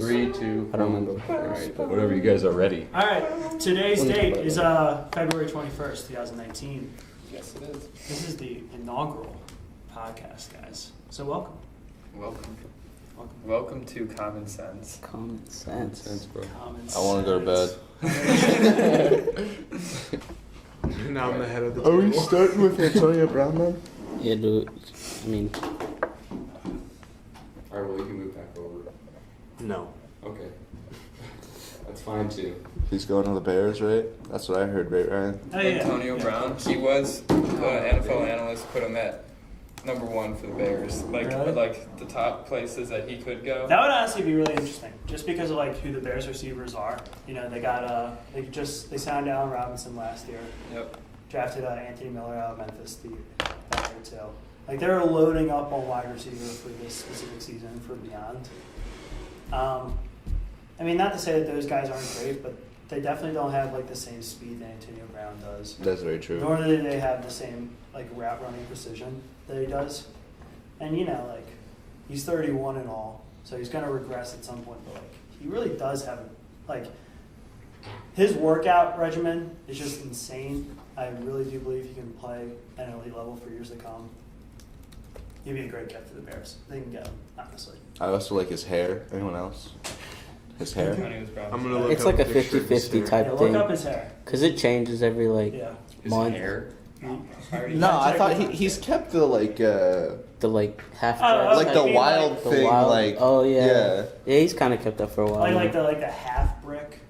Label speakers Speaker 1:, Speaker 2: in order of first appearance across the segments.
Speaker 1: 'cause
Speaker 2: 3, 2,
Speaker 1: I don't remember.
Speaker 2: All right, whenever you guys are ready.
Speaker 3: All right, today's date is February 21st, 2019.
Speaker 4: Yes, it is.
Speaker 3: This is the inaugural podcast, guys. So welcome.
Speaker 4: Welcome to Common Sense.
Speaker 1: Common sense.
Speaker 2: Bro.
Speaker 3: Common
Speaker 5: I want to go to bed.
Speaker 2: Now I'm the head of the
Speaker 5: Are we
Speaker 2: table.
Speaker 5: starting with Antonio Brown then?
Speaker 1: Yeah, dude. I mean,
Speaker 2: Alright, well, we can move back over.
Speaker 6: No.
Speaker 2: Okay. That's fine too.
Speaker 5: He's going to the Bears, right? That's what I heard, right, Ryan?
Speaker 3: Oh, yeah.
Speaker 4: Antonio
Speaker 3: Yeah.
Speaker 4: Brown. He was the NFL analyst put him at number 1 for the Bears.
Speaker 3: Really?
Speaker 4: Like the top places that he could go.
Speaker 3: That would honestly be really interesting, just because of like who the Bears receivers are. You know, they got they signed Allen Robinson last year.
Speaker 4: Yep.
Speaker 3: Drafted Anthony Miller out of Memphis that year too. Like they're loading up on wide receiver for this specific season and for beyond. I mean, not to say that those guys aren't great, but they definitely don't have like the same speed that Antonio Brown does.
Speaker 5: That's very true.
Speaker 3: Nor do they have the same like route running precision that he does. And you know, like he's 31 and all, so he's gonna regress at some point. But like he really does have like his workout regimen is just insane. I really do believe he can play at an elite level for years to come. He'd be a great get for the Bears. They can get him, honestly.
Speaker 5: I also like his hair. Anyone else? His hair?
Speaker 4: Antonio Brown.
Speaker 6: I'm gonna look
Speaker 1: it's
Speaker 6: up
Speaker 1: like a
Speaker 6: picture of his
Speaker 1: 50-50
Speaker 6: hair.
Speaker 1: type
Speaker 3: Yeah, look
Speaker 1: thing.
Speaker 3: up his hair.
Speaker 1: Because it changes every, like,
Speaker 3: Yeah.
Speaker 2: His
Speaker 1: month.
Speaker 2: hair?
Speaker 5: No, I thought he's kept the
Speaker 1: The, like, half
Speaker 3: Oh,
Speaker 1: dress.
Speaker 5: like the
Speaker 3: mean,
Speaker 5: wild
Speaker 3: like,
Speaker 1: the
Speaker 5: thing,
Speaker 1: wild,
Speaker 5: like
Speaker 1: oh, yeah.
Speaker 5: yeah.
Speaker 1: Yeah, he's kind of kept up for a while.
Speaker 3: Like the half brick.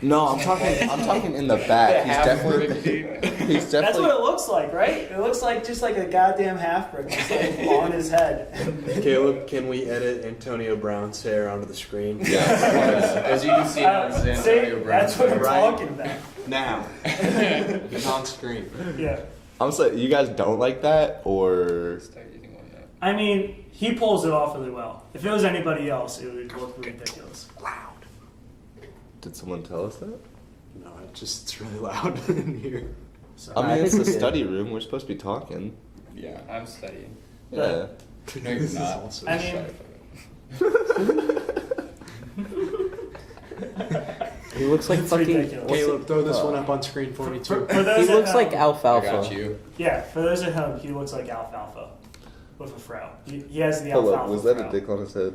Speaker 5: No, I'm talking in the back. He's definitely
Speaker 3: That's what it looks like, right? It looks like just like a goddamn half brick just like on his head.
Speaker 6: Caleb, can we edit Antonio Brown's hair onto the screen?
Speaker 5: yeah.
Speaker 2: As you can see, this is
Speaker 3: See,
Speaker 2: Antonio Brown.
Speaker 3: that's what I'm
Speaker 6: Right.
Speaker 3: talking about.
Speaker 6: Now. He's on screen.
Speaker 3: Yeah.
Speaker 5: I'm saying, you guys don't like that, or
Speaker 4: Start using one now.
Speaker 3: I mean, he pulls it off really well. If it was anybody else, it would look ridiculous.
Speaker 5: did someone tell us that?
Speaker 6: No, it's really loud in here.
Speaker 3: So,
Speaker 5: I
Speaker 1: I
Speaker 5: mean, it's
Speaker 1: think
Speaker 5: the
Speaker 1: we did.
Speaker 5: study room. We're supposed to be talking.
Speaker 2: Yeah.
Speaker 4: I'm studying.
Speaker 5: Yeah.
Speaker 2: No, you're not.
Speaker 6: Also
Speaker 3: I mean,
Speaker 1: He looks like
Speaker 3: It's
Speaker 1: fucking...
Speaker 3: ridiculous.
Speaker 6: Caleb, throw this one up on screen for me too.
Speaker 3: for those
Speaker 1: He
Speaker 3: at
Speaker 1: looks like
Speaker 3: home-
Speaker 2: I
Speaker 1: alfalfa.
Speaker 2: got you.
Speaker 3: Yeah, for those at home, he looks like alfalfa with a fro. He has the
Speaker 5: Hold
Speaker 3: alfalfa
Speaker 5: up, was that
Speaker 3: fro.
Speaker 5: a dick on his head?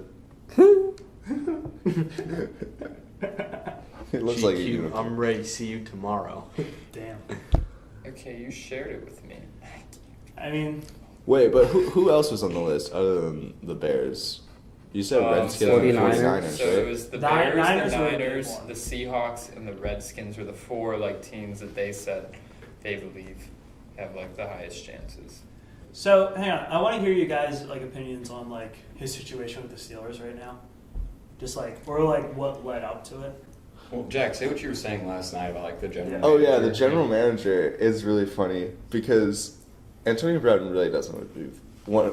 Speaker 5: It looks like a
Speaker 6: GQ,
Speaker 5: unicorn.
Speaker 6: I'm ready to see you tomorrow.
Speaker 3: Damn.
Speaker 4: Okay, you shared it with me.
Speaker 3: I mean,
Speaker 5: Wait, but who else was on the list other than the Bears? You said Redskins and
Speaker 1: 49ers.
Speaker 5: 49ers,
Speaker 4: So it
Speaker 5: right?
Speaker 4: was the
Speaker 3: Niners
Speaker 4: Bears, the
Speaker 3: were the big
Speaker 4: Niners,
Speaker 3: one.
Speaker 4: the Seahawks, and the Redskins were the 4 like teams that they said they believe have like the highest chances.
Speaker 3: so hang on. I want to hear you guys like opinions on like his situation with the Steelers right now. Just like, or like what led up to it.
Speaker 2: Well, Jack, say what you were saying last night about like the general.
Speaker 5: Oh yeah,
Speaker 2: manager.
Speaker 5: the general manager is really funny because Antonio Brown really doesn't want to be.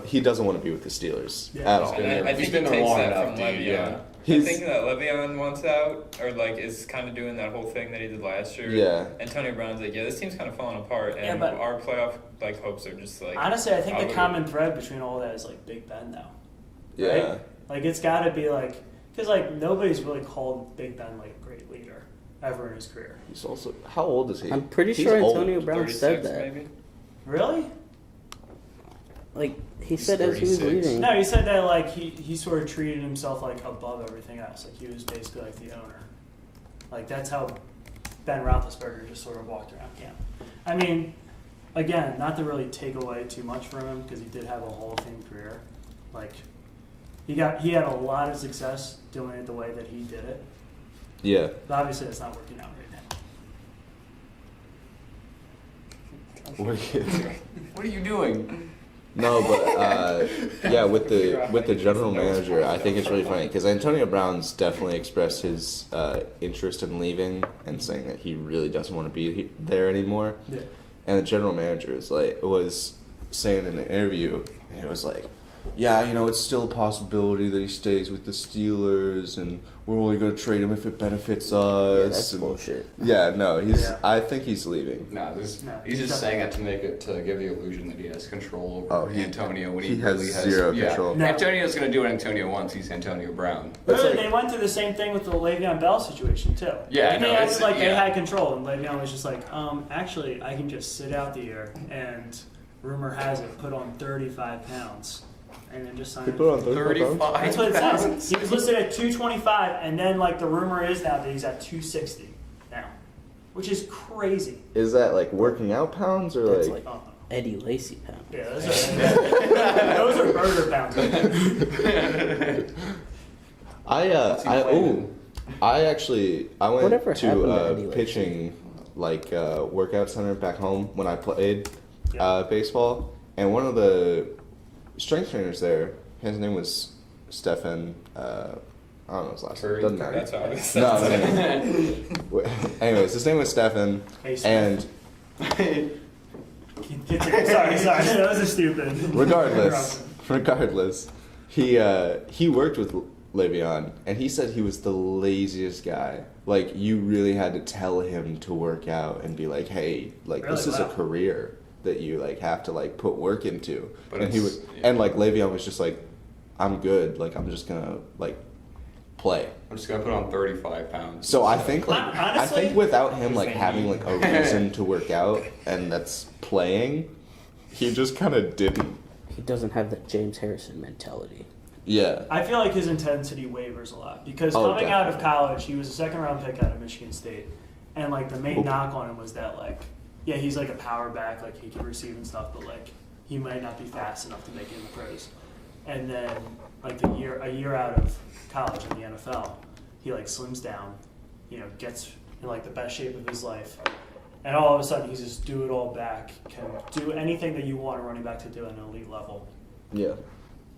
Speaker 5: He doesn't want to be with the Steelers
Speaker 3: Yeah.
Speaker 5: at all.
Speaker 4: And I
Speaker 2: He's
Speaker 4: think he
Speaker 2: been there
Speaker 4: takes
Speaker 2: long
Speaker 4: that
Speaker 2: enough,
Speaker 4: from
Speaker 2: dude,
Speaker 4: Le'Veon.
Speaker 2: yeah.
Speaker 4: I
Speaker 5: He's-
Speaker 4: think that Le'Veon wants out, or like is kind of doing that whole thing that he did last year.
Speaker 5: Yeah.
Speaker 4: Antonio Brown's like, yeah, this team's kind of falling apart,
Speaker 3: Yeah,
Speaker 4: and
Speaker 3: but-
Speaker 4: our playoff like hopes are just like.
Speaker 3: Honestly, I think the
Speaker 4: would-
Speaker 3: common thread between all that is like Big Ben now.
Speaker 5: Yeah.
Speaker 3: Right? Like it's got to be like, because like nobody's really called Big Ben like a great leader ever in his career.
Speaker 5: He's also how old is he?
Speaker 1: I'm pretty
Speaker 5: He's
Speaker 1: sure
Speaker 5: old.
Speaker 1: Antonio Brown
Speaker 4: 36
Speaker 1: said that.
Speaker 4: maybe.
Speaker 3: Really?
Speaker 1: Like, he
Speaker 2: He's
Speaker 1: said as he was
Speaker 2: 36.
Speaker 1: leaving.
Speaker 3: No, he said that like he sort of treated himself like above everything else. Like he was basically like the owner. Like that's how Ben Roethlisberger just sort of walked around camp. I mean, again, not to really take away too much from him because he did have a Hall of Fame career. Like he had a lot of success doing it the way that he did it.
Speaker 5: Yeah.
Speaker 3: But obviously, it's not working out right now.
Speaker 2: What are you doing?
Speaker 5: No, but yeah, with the general manager, I think it's really funny because Antonio Brown's definitely expressed his interest in leaving and saying that he really doesn't want to be there anymore.
Speaker 3: Yeah.
Speaker 5: And the general manager was saying in the interview, and it was like, yeah, you know, it's still a possibility that he stays with the Steelers, and we're only going to trade him if it benefits us.
Speaker 1: Yeah, that's
Speaker 5: and-
Speaker 1: bullshit.
Speaker 5: Yeah, no, he's.
Speaker 3: Yeah.
Speaker 5: I think he's leaving.
Speaker 2: No,
Speaker 3: No,
Speaker 2: he's just
Speaker 3: definitely.
Speaker 2: saying it to make it to give the illusion that he has control over
Speaker 5: Oh,
Speaker 2: Antonio when
Speaker 5: he
Speaker 2: he
Speaker 5: has
Speaker 2: really has
Speaker 5: zero
Speaker 2: yeah.
Speaker 5: control.
Speaker 3: No.
Speaker 2: Antonio's gonna do what Antonio wants. He's Antonio Brown.
Speaker 5: That's
Speaker 3: Really,
Speaker 5: like-
Speaker 3: they went through the same thing with the Le'Veon Bell situation too.
Speaker 2: Yeah,
Speaker 3: Like,
Speaker 2: no,
Speaker 3: they acted
Speaker 2: it's-
Speaker 3: like they
Speaker 2: yeah.
Speaker 3: had control, and Le'Veon was just like, actually, I can just sit out the year, and rumor has it, put on 35 pounds, and then just sign.
Speaker 5: He
Speaker 3: him.
Speaker 5: put on
Speaker 2: 35.
Speaker 3: That's what it says.
Speaker 2: pounds.
Speaker 3: He was listed at 225, and then like the rumor is now that he's at 260 now, which is crazy.
Speaker 5: Is that like working out pounds or
Speaker 1: That's
Speaker 5: like?
Speaker 1: like
Speaker 3: Uh-huh.
Speaker 1: Eddie Lacy pound.
Speaker 3: Yeah, those are burger pounds.
Speaker 2: What's he playing?
Speaker 5: I went
Speaker 1: Whatever happened to
Speaker 5: to
Speaker 1: Eddie Lacy?
Speaker 5: pitching like workout center back home when I played
Speaker 3: Yeah.
Speaker 5: baseball, and one of the strength trainers there, his name was Stefan. I don't know his last name.
Speaker 2: Curry?
Speaker 5: Doesn't matter.
Speaker 4: That's how it is.
Speaker 5: No. Anyways, his name was Stefan,
Speaker 3: Hey,
Speaker 5: and
Speaker 3: sorry, that was a stupid.
Speaker 5: regardless, he worked with Le'Veon, and he said he was the laziest guy. Like, you really had to tell him to work out and be like, hey, like, this
Speaker 3: Really?
Speaker 5: is a
Speaker 3: Wow.
Speaker 5: career that you like have to like put work into.
Speaker 2: But
Speaker 5: and he
Speaker 2: it's-
Speaker 5: would,
Speaker 2: yeah.
Speaker 5: and like Le'Veon was just like, I'm good. Like, I'm just gonna like play.
Speaker 2: I'm just gonna put on 35 pounds.
Speaker 5: So I think like
Speaker 3: Honestly-
Speaker 5: I think without him
Speaker 4: His
Speaker 5: like
Speaker 4: name
Speaker 5: having
Speaker 4: me.
Speaker 5: like a reason to work out, and that's playing, he just kind of didn't.
Speaker 1: He doesn't have that James Harrison mentality.
Speaker 5: Yeah.
Speaker 3: I feel like his intensity wavers a lot because
Speaker 5: Oh,
Speaker 3: coming out of
Speaker 5: definitely.
Speaker 3: college, he was a second round pick out of Michigan State, and like the main knock on him was that like, yeah, he's like a power back, like he can receive and stuff, but like he might not be fast enough to make it in the pros. And then like a year out of college in the NFL, he like slims down, you know, gets in like the best shape of his life, and all of a sudden he's just do it all back, can do anything that you want a running back to do at an elite level.
Speaker 5: Yeah.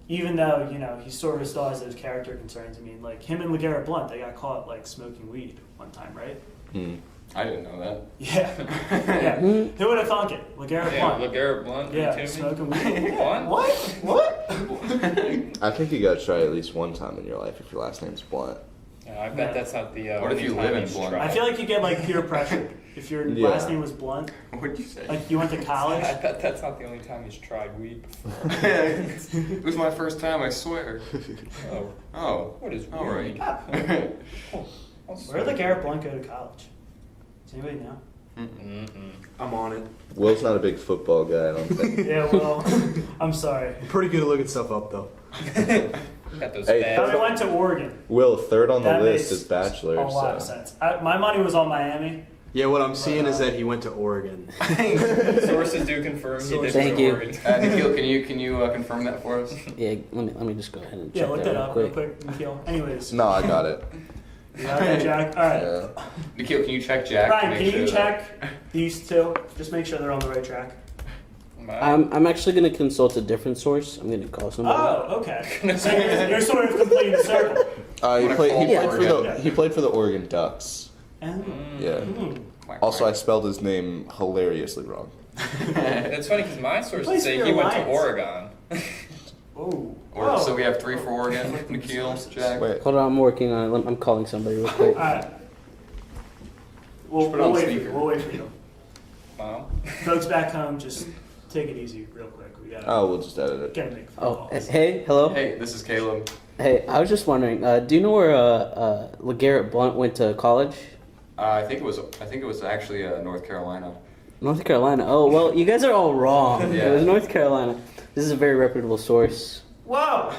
Speaker 3: Even though, you know, he sort of still has those character concerns. I mean, like, him and LeGarrette Blount, they got caught, like, smoking weed one time, right?
Speaker 5: Hmm.
Speaker 2: I didn't know that.
Speaker 3: Yeah. Yeah. Who would have thunk it? LeGarrette
Speaker 4: Yeah,
Speaker 3: Blount.
Speaker 4: LeGarrette Blunt.
Speaker 3: Yeah,
Speaker 4: Timmy.
Speaker 3: smoking weed.
Speaker 4: Blunt?
Speaker 3: What?
Speaker 5: I think you gotta try at least one time in your life if your last name's Blunt.
Speaker 4: Yeah, I bet that's not the.
Speaker 2: What if
Speaker 4: only
Speaker 2: you
Speaker 4: time
Speaker 2: live in
Speaker 4: he's
Speaker 2: Blunt?
Speaker 4: tried.
Speaker 3: I feel like you get, like, peer pressure. If your
Speaker 5: Yeah.
Speaker 3: last name was Blunt,
Speaker 2: What'd you say?
Speaker 3: like, you went to college.
Speaker 4: I bet that's not the only time he's tried weed before.
Speaker 2: It was my first time, I swear.
Speaker 4: Oh,
Speaker 2: Oh.
Speaker 4: what is
Speaker 2: All
Speaker 4: weed?
Speaker 2: right.
Speaker 3: Where did LeGarrette Blount go to college? Does anybody know?
Speaker 4: Mm-mm.
Speaker 6: I'm on it.
Speaker 5: Will's not a big football guy, I don't think.
Speaker 3: Yeah, well, I'm sorry.
Speaker 6: I'm pretty good at looking stuff up though.
Speaker 4: Got those
Speaker 5: Hey,
Speaker 3: But I
Speaker 4: bad.
Speaker 3: went to Oregon.
Speaker 5: Will, third on the
Speaker 3: That
Speaker 5: list
Speaker 3: makes
Speaker 5: is Bachelor.
Speaker 3: A lot of
Speaker 5: So.
Speaker 3: sense. My money was on Miami.
Speaker 6: Yeah, what I'm seeing is that he went to Oregon.
Speaker 4: Sources do confirm he did
Speaker 1: Thank
Speaker 4: go to
Speaker 1: you.
Speaker 4: Oregon.
Speaker 2: Nikhil, can you confirm that for us?
Speaker 1: Yeah, let me just go ahead and
Speaker 3: Yeah,
Speaker 1: check
Speaker 3: look
Speaker 1: that
Speaker 3: that
Speaker 1: real
Speaker 3: up real
Speaker 1: quick.
Speaker 3: quick, Nikhil. Anyways.
Speaker 5: No, I got it.
Speaker 3: You got that, Jack? All right.
Speaker 5: Yeah.
Speaker 2: Nikhil, can you check Jack? to
Speaker 3: Ryan,
Speaker 2: make
Speaker 3: can you
Speaker 2: sure that-
Speaker 3: check these two? Just make sure they're on the right track.
Speaker 1: I'm actually gonna consult a different source. I'm gonna call somebody.
Speaker 3: Oh, okay. So you're sort of completing the circle.
Speaker 5: He
Speaker 2: Wanna
Speaker 5: played. He
Speaker 2: call
Speaker 5: played for
Speaker 2: Oregon?
Speaker 5: the. He played for the Oregon Ducks. Yeah.
Speaker 3: Hmm.
Speaker 5: Also, I spelled his name hilariously wrong.
Speaker 4: That's funny because my
Speaker 3: Plays
Speaker 4: sources
Speaker 3: for
Speaker 4: say
Speaker 3: your
Speaker 4: he went to
Speaker 3: Lions.
Speaker 4: Oregon.
Speaker 3: Oh.
Speaker 2: Or, so we have 3 for Oregon. Nikhil, Jack.
Speaker 5: Wait.
Speaker 1: Hold on, I'm working on it. I'm calling somebody real quick.
Speaker 3: All right. We'll,
Speaker 2: Just put it on
Speaker 3: we'll wait for
Speaker 2: speaker.
Speaker 3: you. We'll wait for you.
Speaker 4: Wow.
Speaker 3: Folks back home, just take it easy real quick. We gotta,
Speaker 5: Oh, we'll just edit it.
Speaker 3: gotta make phone
Speaker 1: Oh,
Speaker 3: calls.
Speaker 1: hey, hello.
Speaker 2: Hey, this is Caleb.
Speaker 1: Hey, I was just wondering. Do you know where LeGarrette Blount went to college?
Speaker 2: I think it was actually North Carolina.
Speaker 1: North Carolina. Oh well, you guys are all wrong.
Speaker 2: Yeah.
Speaker 1: It was North Carolina. This is a very reputable source.
Speaker 3: Whoa!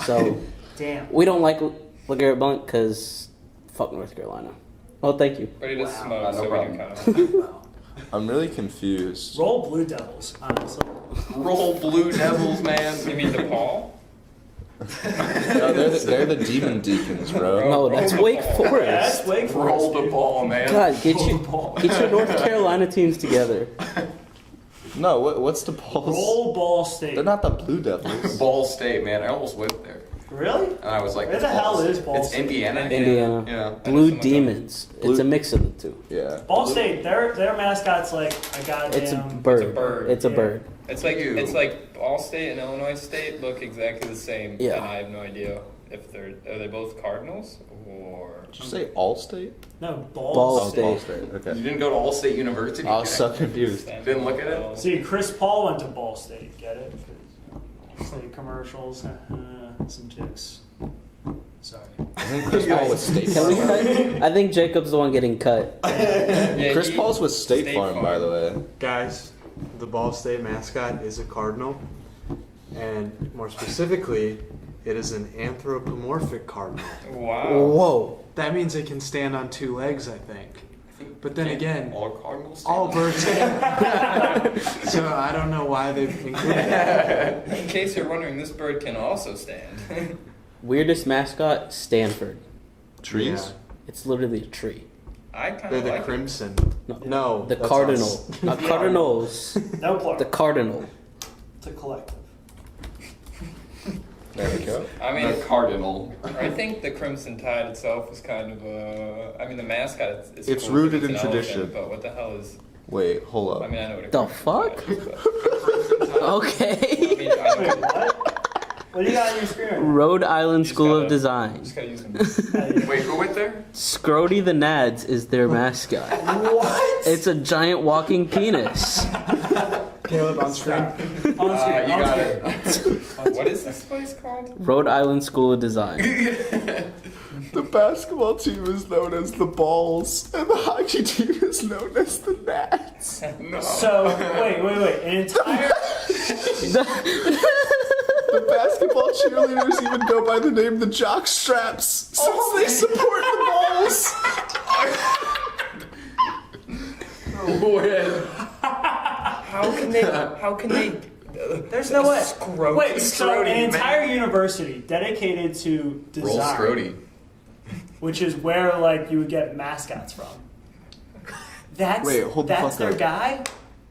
Speaker 1: So
Speaker 3: Damn.
Speaker 1: we don't like LeGarrette Blount because fuck North Carolina. Well, thank you.
Speaker 4: But he does
Speaker 3: Wow.
Speaker 4: smoke,
Speaker 2: No
Speaker 4: so we
Speaker 2: problem.
Speaker 4: can kind of.
Speaker 3: Wow.
Speaker 5: I'm really confused.
Speaker 3: Roll Blue Devils, honestly.
Speaker 2: Roll Blue Devils, man.
Speaker 4: You mean DePaul?
Speaker 5: No, they're the Demon Deacons, bro.
Speaker 1: No, that's Wake
Speaker 3: Yeah,
Speaker 1: Forest.
Speaker 3: that's Wake Forest.
Speaker 2: Roll the
Speaker 3: dude.
Speaker 2: ball, man.
Speaker 1: God, get your North Carolina teams together.
Speaker 5: No, what's the Bulls?
Speaker 3: Roll Ball State.
Speaker 5: They're not the Blue Devils.
Speaker 2: Ball State, man. I almost went there.
Speaker 3: Really?
Speaker 2: And I was like,
Speaker 3: Where the hell is Ball
Speaker 2: It's
Speaker 3: State?
Speaker 2: Indiana.
Speaker 1: Indiana.
Speaker 2: Yeah.
Speaker 1: Blue
Speaker 4: someone
Speaker 1: Demons.
Speaker 5: Blue-
Speaker 1: It's a mix of the two.
Speaker 5: Yeah.
Speaker 3: Ball State, their mascot's like a goddamn.
Speaker 1: It's a bird.
Speaker 4: bird.
Speaker 1: It's a
Speaker 3: Yeah.
Speaker 1: bird.
Speaker 4: It's like
Speaker 2: You.
Speaker 4: it's like Ball State and Illinois State look exactly the same,
Speaker 1: Yeah.
Speaker 4: and I have no idea if are they both Cardinals or.
Speaker 5: Did you say Allstate?
Speaker 3: No,
Speaker 1: Ball
Speaker 3: Ball
Speaker 1: State.
Speaker 3: State.
Speaker 5: Okay.
Speaker 2: You didn't go to All-State University?
Speaker 5: I was so confused.
Speaker 2: Didn't look at it?
Speaker 3: See, Chris Paul went to Ball State. Get it? State commercials. Some chicks. Sorry.
Speaker 5: I think Chris Paul was State
Speaker 1: Can we
Speaker 5: Farm.
Speaker 1: cut? I think Jacob's the one getting cut.
Speaker 4: Yeah,
Speaker 5: Chris Paul's with State Farm, by the way.
Speaker 6: Guys, the Ball State mascot is a cardinal, and more specifically, it is an anthropomorphic cardinal.
Speaker 4: Wow.
Speaker 1: Whoa.
Speaker 7: That means it can stand on two legs, I think. But then again,
Speaker 2: All Cardinals?
Speaker 7: all birds can. So I don't know why they've included that.
Speaker 4: In case you're wondering, this bird can also stand.
Speaker 1: Weirdest mascot, Stanford.
Speaker 5: Trees?
Speaker 6: Yeah.
Speaker 1: It's literally a tree.
Speaker 4: I kind
Speaker 6: They're
Speaker 4: of
Speaker 6: the
Speaker 4: like it.
Speaker 6: crimson.
Speaker 1: No.
Speaker 6: No,
Speaker 1: The
Speaker 6: that's
Speaker 1: cardinal.
Speaker 6: us.
Speaker 1: Not cardinals.
Speaker 3: No plural.
Speaker 1: The cardinal.
Speaker 3: It's a collective.
Speaker 5: There we go.
Speaker 4: I mean,
Speaker 2: The Cardinal.
Speaker 4: I think the Crimson Tide itself is kind of I mean, the mascot is
Speaker 5: It's
Speaker 4: cool
Speaker 5: rooted
Speaker 4: because
Speaker 5: in
Speaker 4: it's an
Speaker 5: tradition.
Speaker 4: elephant, but what the hell is?
Speaker 5: Wait, hold up.
Speaker 4: I mean, I know what a
Speaker 1: The
Speaker 4: Crimson
Speaker 1: fuck?
Speaker 4: Tide is, but- I
Speaker 1: Okay.
Speaker 4: mean, I know
Speaker 3: Wait, what? What do you got on your screen? right now?
Speaker 1: Rhode Island
Speaker 4: You just
Speaker 1: School of
Speaker 4: gotta-
Speaker 1: Design.
Speaker 4: just gotta use them.
Speaker 2: Wait, who went there?
Speaker 1: Scroty the Nads is their mascot.
Speaker 3: What?
Speaker 1: It's a giant walking penis.
Speaker 7: Caleb on screen.
Speaker 3: On screen.
Speaker 2: You
Speaker 3: on
Speaker 2: got
Speaker 3: screen.
Speaker 2: it.
Speaker 4: What is this place called?
Speaker 1: Rhode Island School of Design.
Speaker 5: The basketball team is known as the Balls, and the hockey team is known as the Nats.
Speaker 2: No.
Speaker 3: So, wait. An entire.
Speaker 5: The basketball cheerleaders even go by the name the Jock Straps, since they support the Balls.
Speaker 4: How can they? How can they?
Speaker 3: There's no way.
Speaker 4: Scroty.
Speaker 3: Wait, so
Speaker 4: Scroty,
Speaker 3: an
Speaker 4: man.
Speaker 3: entire university dedicated to
Speaker 2: Roll
Speaker 3: design,
Speaker 2: Scroty.
Speaker 3: which is where like you would get mascots from. That's
Speaker 5: Wait, hold the
Speaker 3: that's
Speaker 5: fuck
Speaker 3: their
Speaker 5: up.
Speaker 3: guy.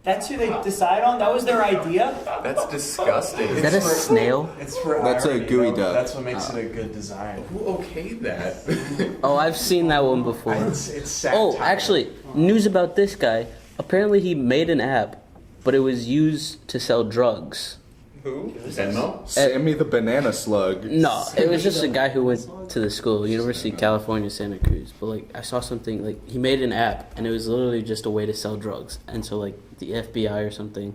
Speaker 3: That's who they decide on. That was their idea.
Speaker 2: That's disgusting.
Speaker 1: Is that a snail?
Speaker 6: It's for
Speaker 5: That's a
Speaker 6: irony,
Speaker 5: gooey
Speaker 6: though.
Speaker 5: duck.
Speaker 6: That's what makes it a good design.
Speaker 2: Who okayed that?
Speaker 1: Oh, I've seen that one before.
Speaker 6: It's satire.
Speaker 1: Oh, actually, news about this guy. Apparently, he made an app, but it was used to sell drugs.
Speaker 4: Who?
Speaker 2: Venmo?
Speaker 5: Sammy the Banana Slug.
Speaker 1: No, it was just a guy who went to the school, University of California, Santa Cruz. But like, I saw something like he made an app, and it was literally just a way to sell drugs. And so like the FBI or something,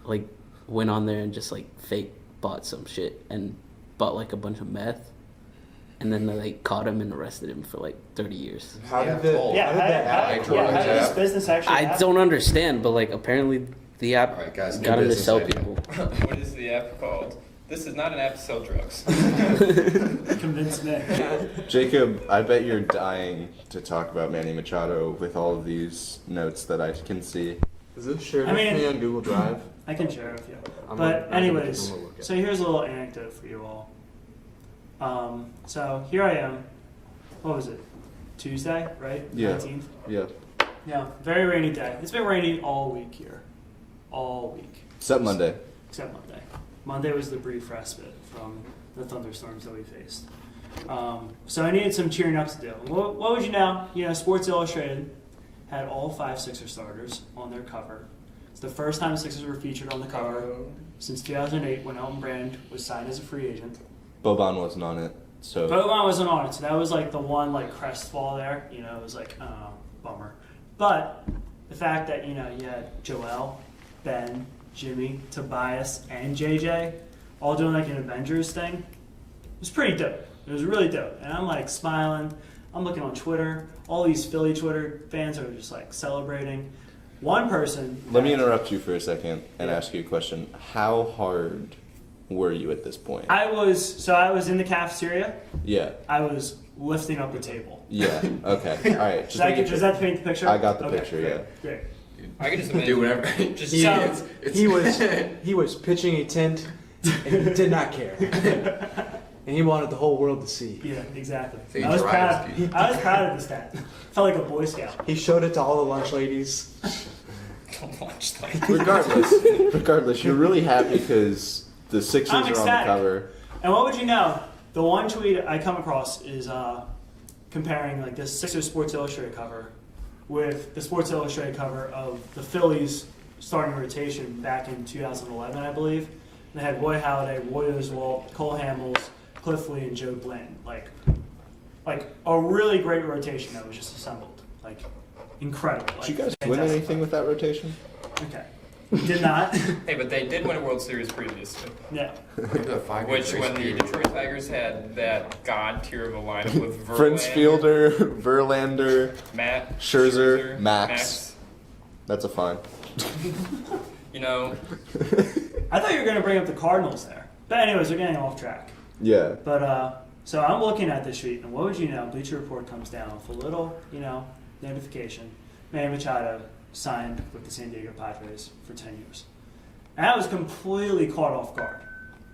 Speaker 1: like went on there and just like fake bought some shit and bought like a bunch of meth, and then they like caught him and arrested him for like 30 years.
Speaker 6: How
Speaker 2: Yeah,
Speaker 6: did the
Speaker 2: told.
Speaker 3: Yeah,
Speaker 6: how did that
Speaker 3: how
Speaker 6: app
Speaker 3: did
Speaker 2: Yeah.
Speaker 3: this business actually
Speaker 1: I
Speaker 3: happen?
Speaker 1: don't understand, but like apparently the app
Speaker 2: Alright, guys, new
Speaker 1: got him to
Speaker 2: business
Speaker 1: sell
Speaker 2: idea.
Speaker 1: people.
Speaker 4: What is the app called? This is not an app to sell drugs.
Speaker 3: Convince me.
Speaker 5: Jacob, I bet you're dying to talk about Manny Machado with all of these notes that I can see.
Speaker 6: Is this shared
Speaker 3: I mean-
Speaker 6: with me on Google Drive?
Speaker 3: I can share it with you.
Speaker 6: I'm
Speaker 3: But
Speaker 6: gonna
Speaker 3: anyways,
Speaker 6: take a look at
Speaker 3: so here's a little anecdote for you all. So here I am. What was it? Tuesday, right?
Speaker 5: Yeah.
Speaker 3: 19th?
Speaker 5: Yeah.
Speaker 3: Yeah, very rainy day. It's been rainy all week here. All week.
Speaker 5: Except Monday.
Speaker 3: Except Monday. Monday was the brief respite from the thunderstorms that we faced. So I needed some cheering up to do. What would you know? You know, Sports Illustrated had all 5 Sixer starters on their cover. It's the first time the Sixers were featured on the cover since 2008 when Elton Brand was signed as a free agent.
Speaker 5: Boban wasn't on it, so
Speaker 3: Boban wasn't on it, so that was like the one like crestfall there. You know, it was like, oh, bummer. But the fact that, you know, you had Joel, Ben, Jimmy, Tobias, and JJ all doing like an Avengers thing, it was pretty dope. It was really dope. And I'm like smiling. I'm looking on Twitter. All these Philly Twitter fans are just like celebrating. One person.
Speaker 5: let me interrupt you for a second and
Speaker 3: Yeah.
Speaker 5: ask you a question. How hard were you at this point?
Speaker 3: I was in the cafeteria.
Speaker 5: Yeah.
Speaker 3: I was lifting up the table.
Speaker 5: Yeah. Okay. All right.
Speaker 3: Does that paint the picture?
Speaker 5: I got the
Speaker 3: Okay,
Speaker 5: picture,
Speaker 3: great,
Speaker 5: yeah.
Speaker 3: Great.
Speaker 4: I can just imagine.
Speaker 2: Do whatever.
Speaker 4: Just
Speaker 7: He,
Speaker 3: So-
Speaker 7: he was pitching a tent and he did not care. And he wanted the whole world to see.
Speaker 3: Yeah, exactly.
Speaker 2: So
Speaker 3: I was
Speaker 2: he
Speaker 3: proud.
Speaker 2: drives you.
Speaker 3: I was proud of this stat. Felt like a Boy Scout.
Speaker 7: He showed it to all the lunch ladies.
Speaker 4: watch like
Speaker 5: Regardless, you're really happy because the Sixers
Speaker 3: I'm
Speaker 5: are on the
Speaker 3: ecstatic.
Speaker 5: cover.
Speaker 3: And what would you know? The one tweet I come across is comparing like this Sixers Sports Illustrated cover with the Sports Illustrated cover of the Phillies starting rotation back in 2011, I believe. They had Roy Halladay, Roy Oswalt, Cole Hamels, Cliff Lee, and Joe Blanton. Like a really great rotation that was just assembled. Like incredible.
Speaker 5: Did you guys
Speaker 3: fantastic.
Speaker 5: win anything with that rotation?
Speaker 3: Okay. Did not.
Speaker 4: Hey, but they did win a World Series previously.
Speaker 3: Yeah.
Speaker 4: Which, when the Detroit Tigers had that god tier of a lineup with
Speaker 5: Prince Fielder, Verlander,
Speaker 4: Matt
Speaker 5: Scherzer, Max. That's a fine.
Speaker 4: You know,
Speaker 3: I thought you were going to bring up the Cardinals there. But anyways, we're getting off track.
Speaker 5: Yeah.
Speaker 3: But, so I'm looking at this sheet, and what would you know? Bleacher Report comes down with a little, notification. Manny Machado signed with the San Diego Padres for 10 years. And I was completely caught off guard.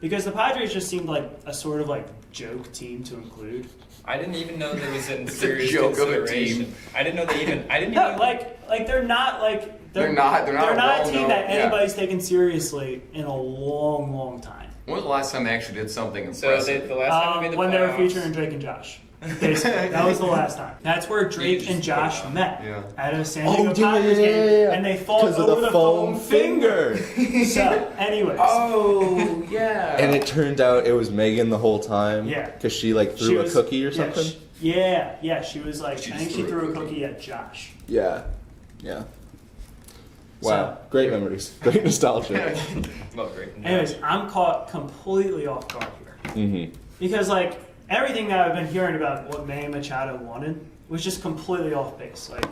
Speaker 3: Because the Padres just seemed like a sort of like joke team to include.
Speaker 4: I didn't even know there was in serious
Speaker 2: joke of a
Speaker 4: consideration.
Speaker 2: team.
Speaker 4: I didn't know they even. I didn't
Speaker 3: No,
Speaker 4: even.
Speaker 3: like they're not like they're
Speaker 2: not
Speaker 3: a
Speaker 2: well-known,
Speaker 3: team that
Speaker 2: yeah.
Speaker 3: anybody's taken seriously in a long, long time.
Speaker 2: When was the last time they actually did something
Speaker 4: So
Speaker 2: impressive?
Speaker 4: the last time they made the
Speaker 3: When they were
Speaker 4: playoffs-
Speaker 3: featuring Drake and Josh. Basically, that was the last time. That's where Drake
Speaker 4: just
Speaker 3: and Josh
Speaker 4: put it
Speaker 3: met
Speaker 2: Yeah.
Speaker 3: at a San Diego Padres game, and they fought
Speaker 5: Because
Speaker 3: over
Speaker 5: of the foam finger.
Speaker 3: So, anyways,
Speaker 2: Oh, yeah.
Speaker 5: And it turned out it was Megan the whole time.
Speaker 3: Yeah.
Speaker 5: Because she like
Speaker 3: she
Speaker 5: threw
Speaker 3: was-
Speaker 5: a cookie or
Speaker 3: yeah,
Speaker 5: something.
Speaker 3: She was like,
Speaker 2: She
Speaker 3: I think
Speaker 2: just
Speaker 3: she
Speaker 2: threw a
Speaker 3: threw a
Speaker 2: cookie.
Speaker 3: cookie at Josh.
Speaker 5: Yeah. Yeah. Wow.
Speaker 3: So-
Speaker 5: Great memories. Great nostalgia.
Speaker 4: Well, great.
Speaker 3: Anyways, I'm caught completely off guard here.
Speaker 5: Mm-hmm.
Speaker 3: Because, like, everything that I've been hearing about what Manny Machado wanted was just completely off base. Like,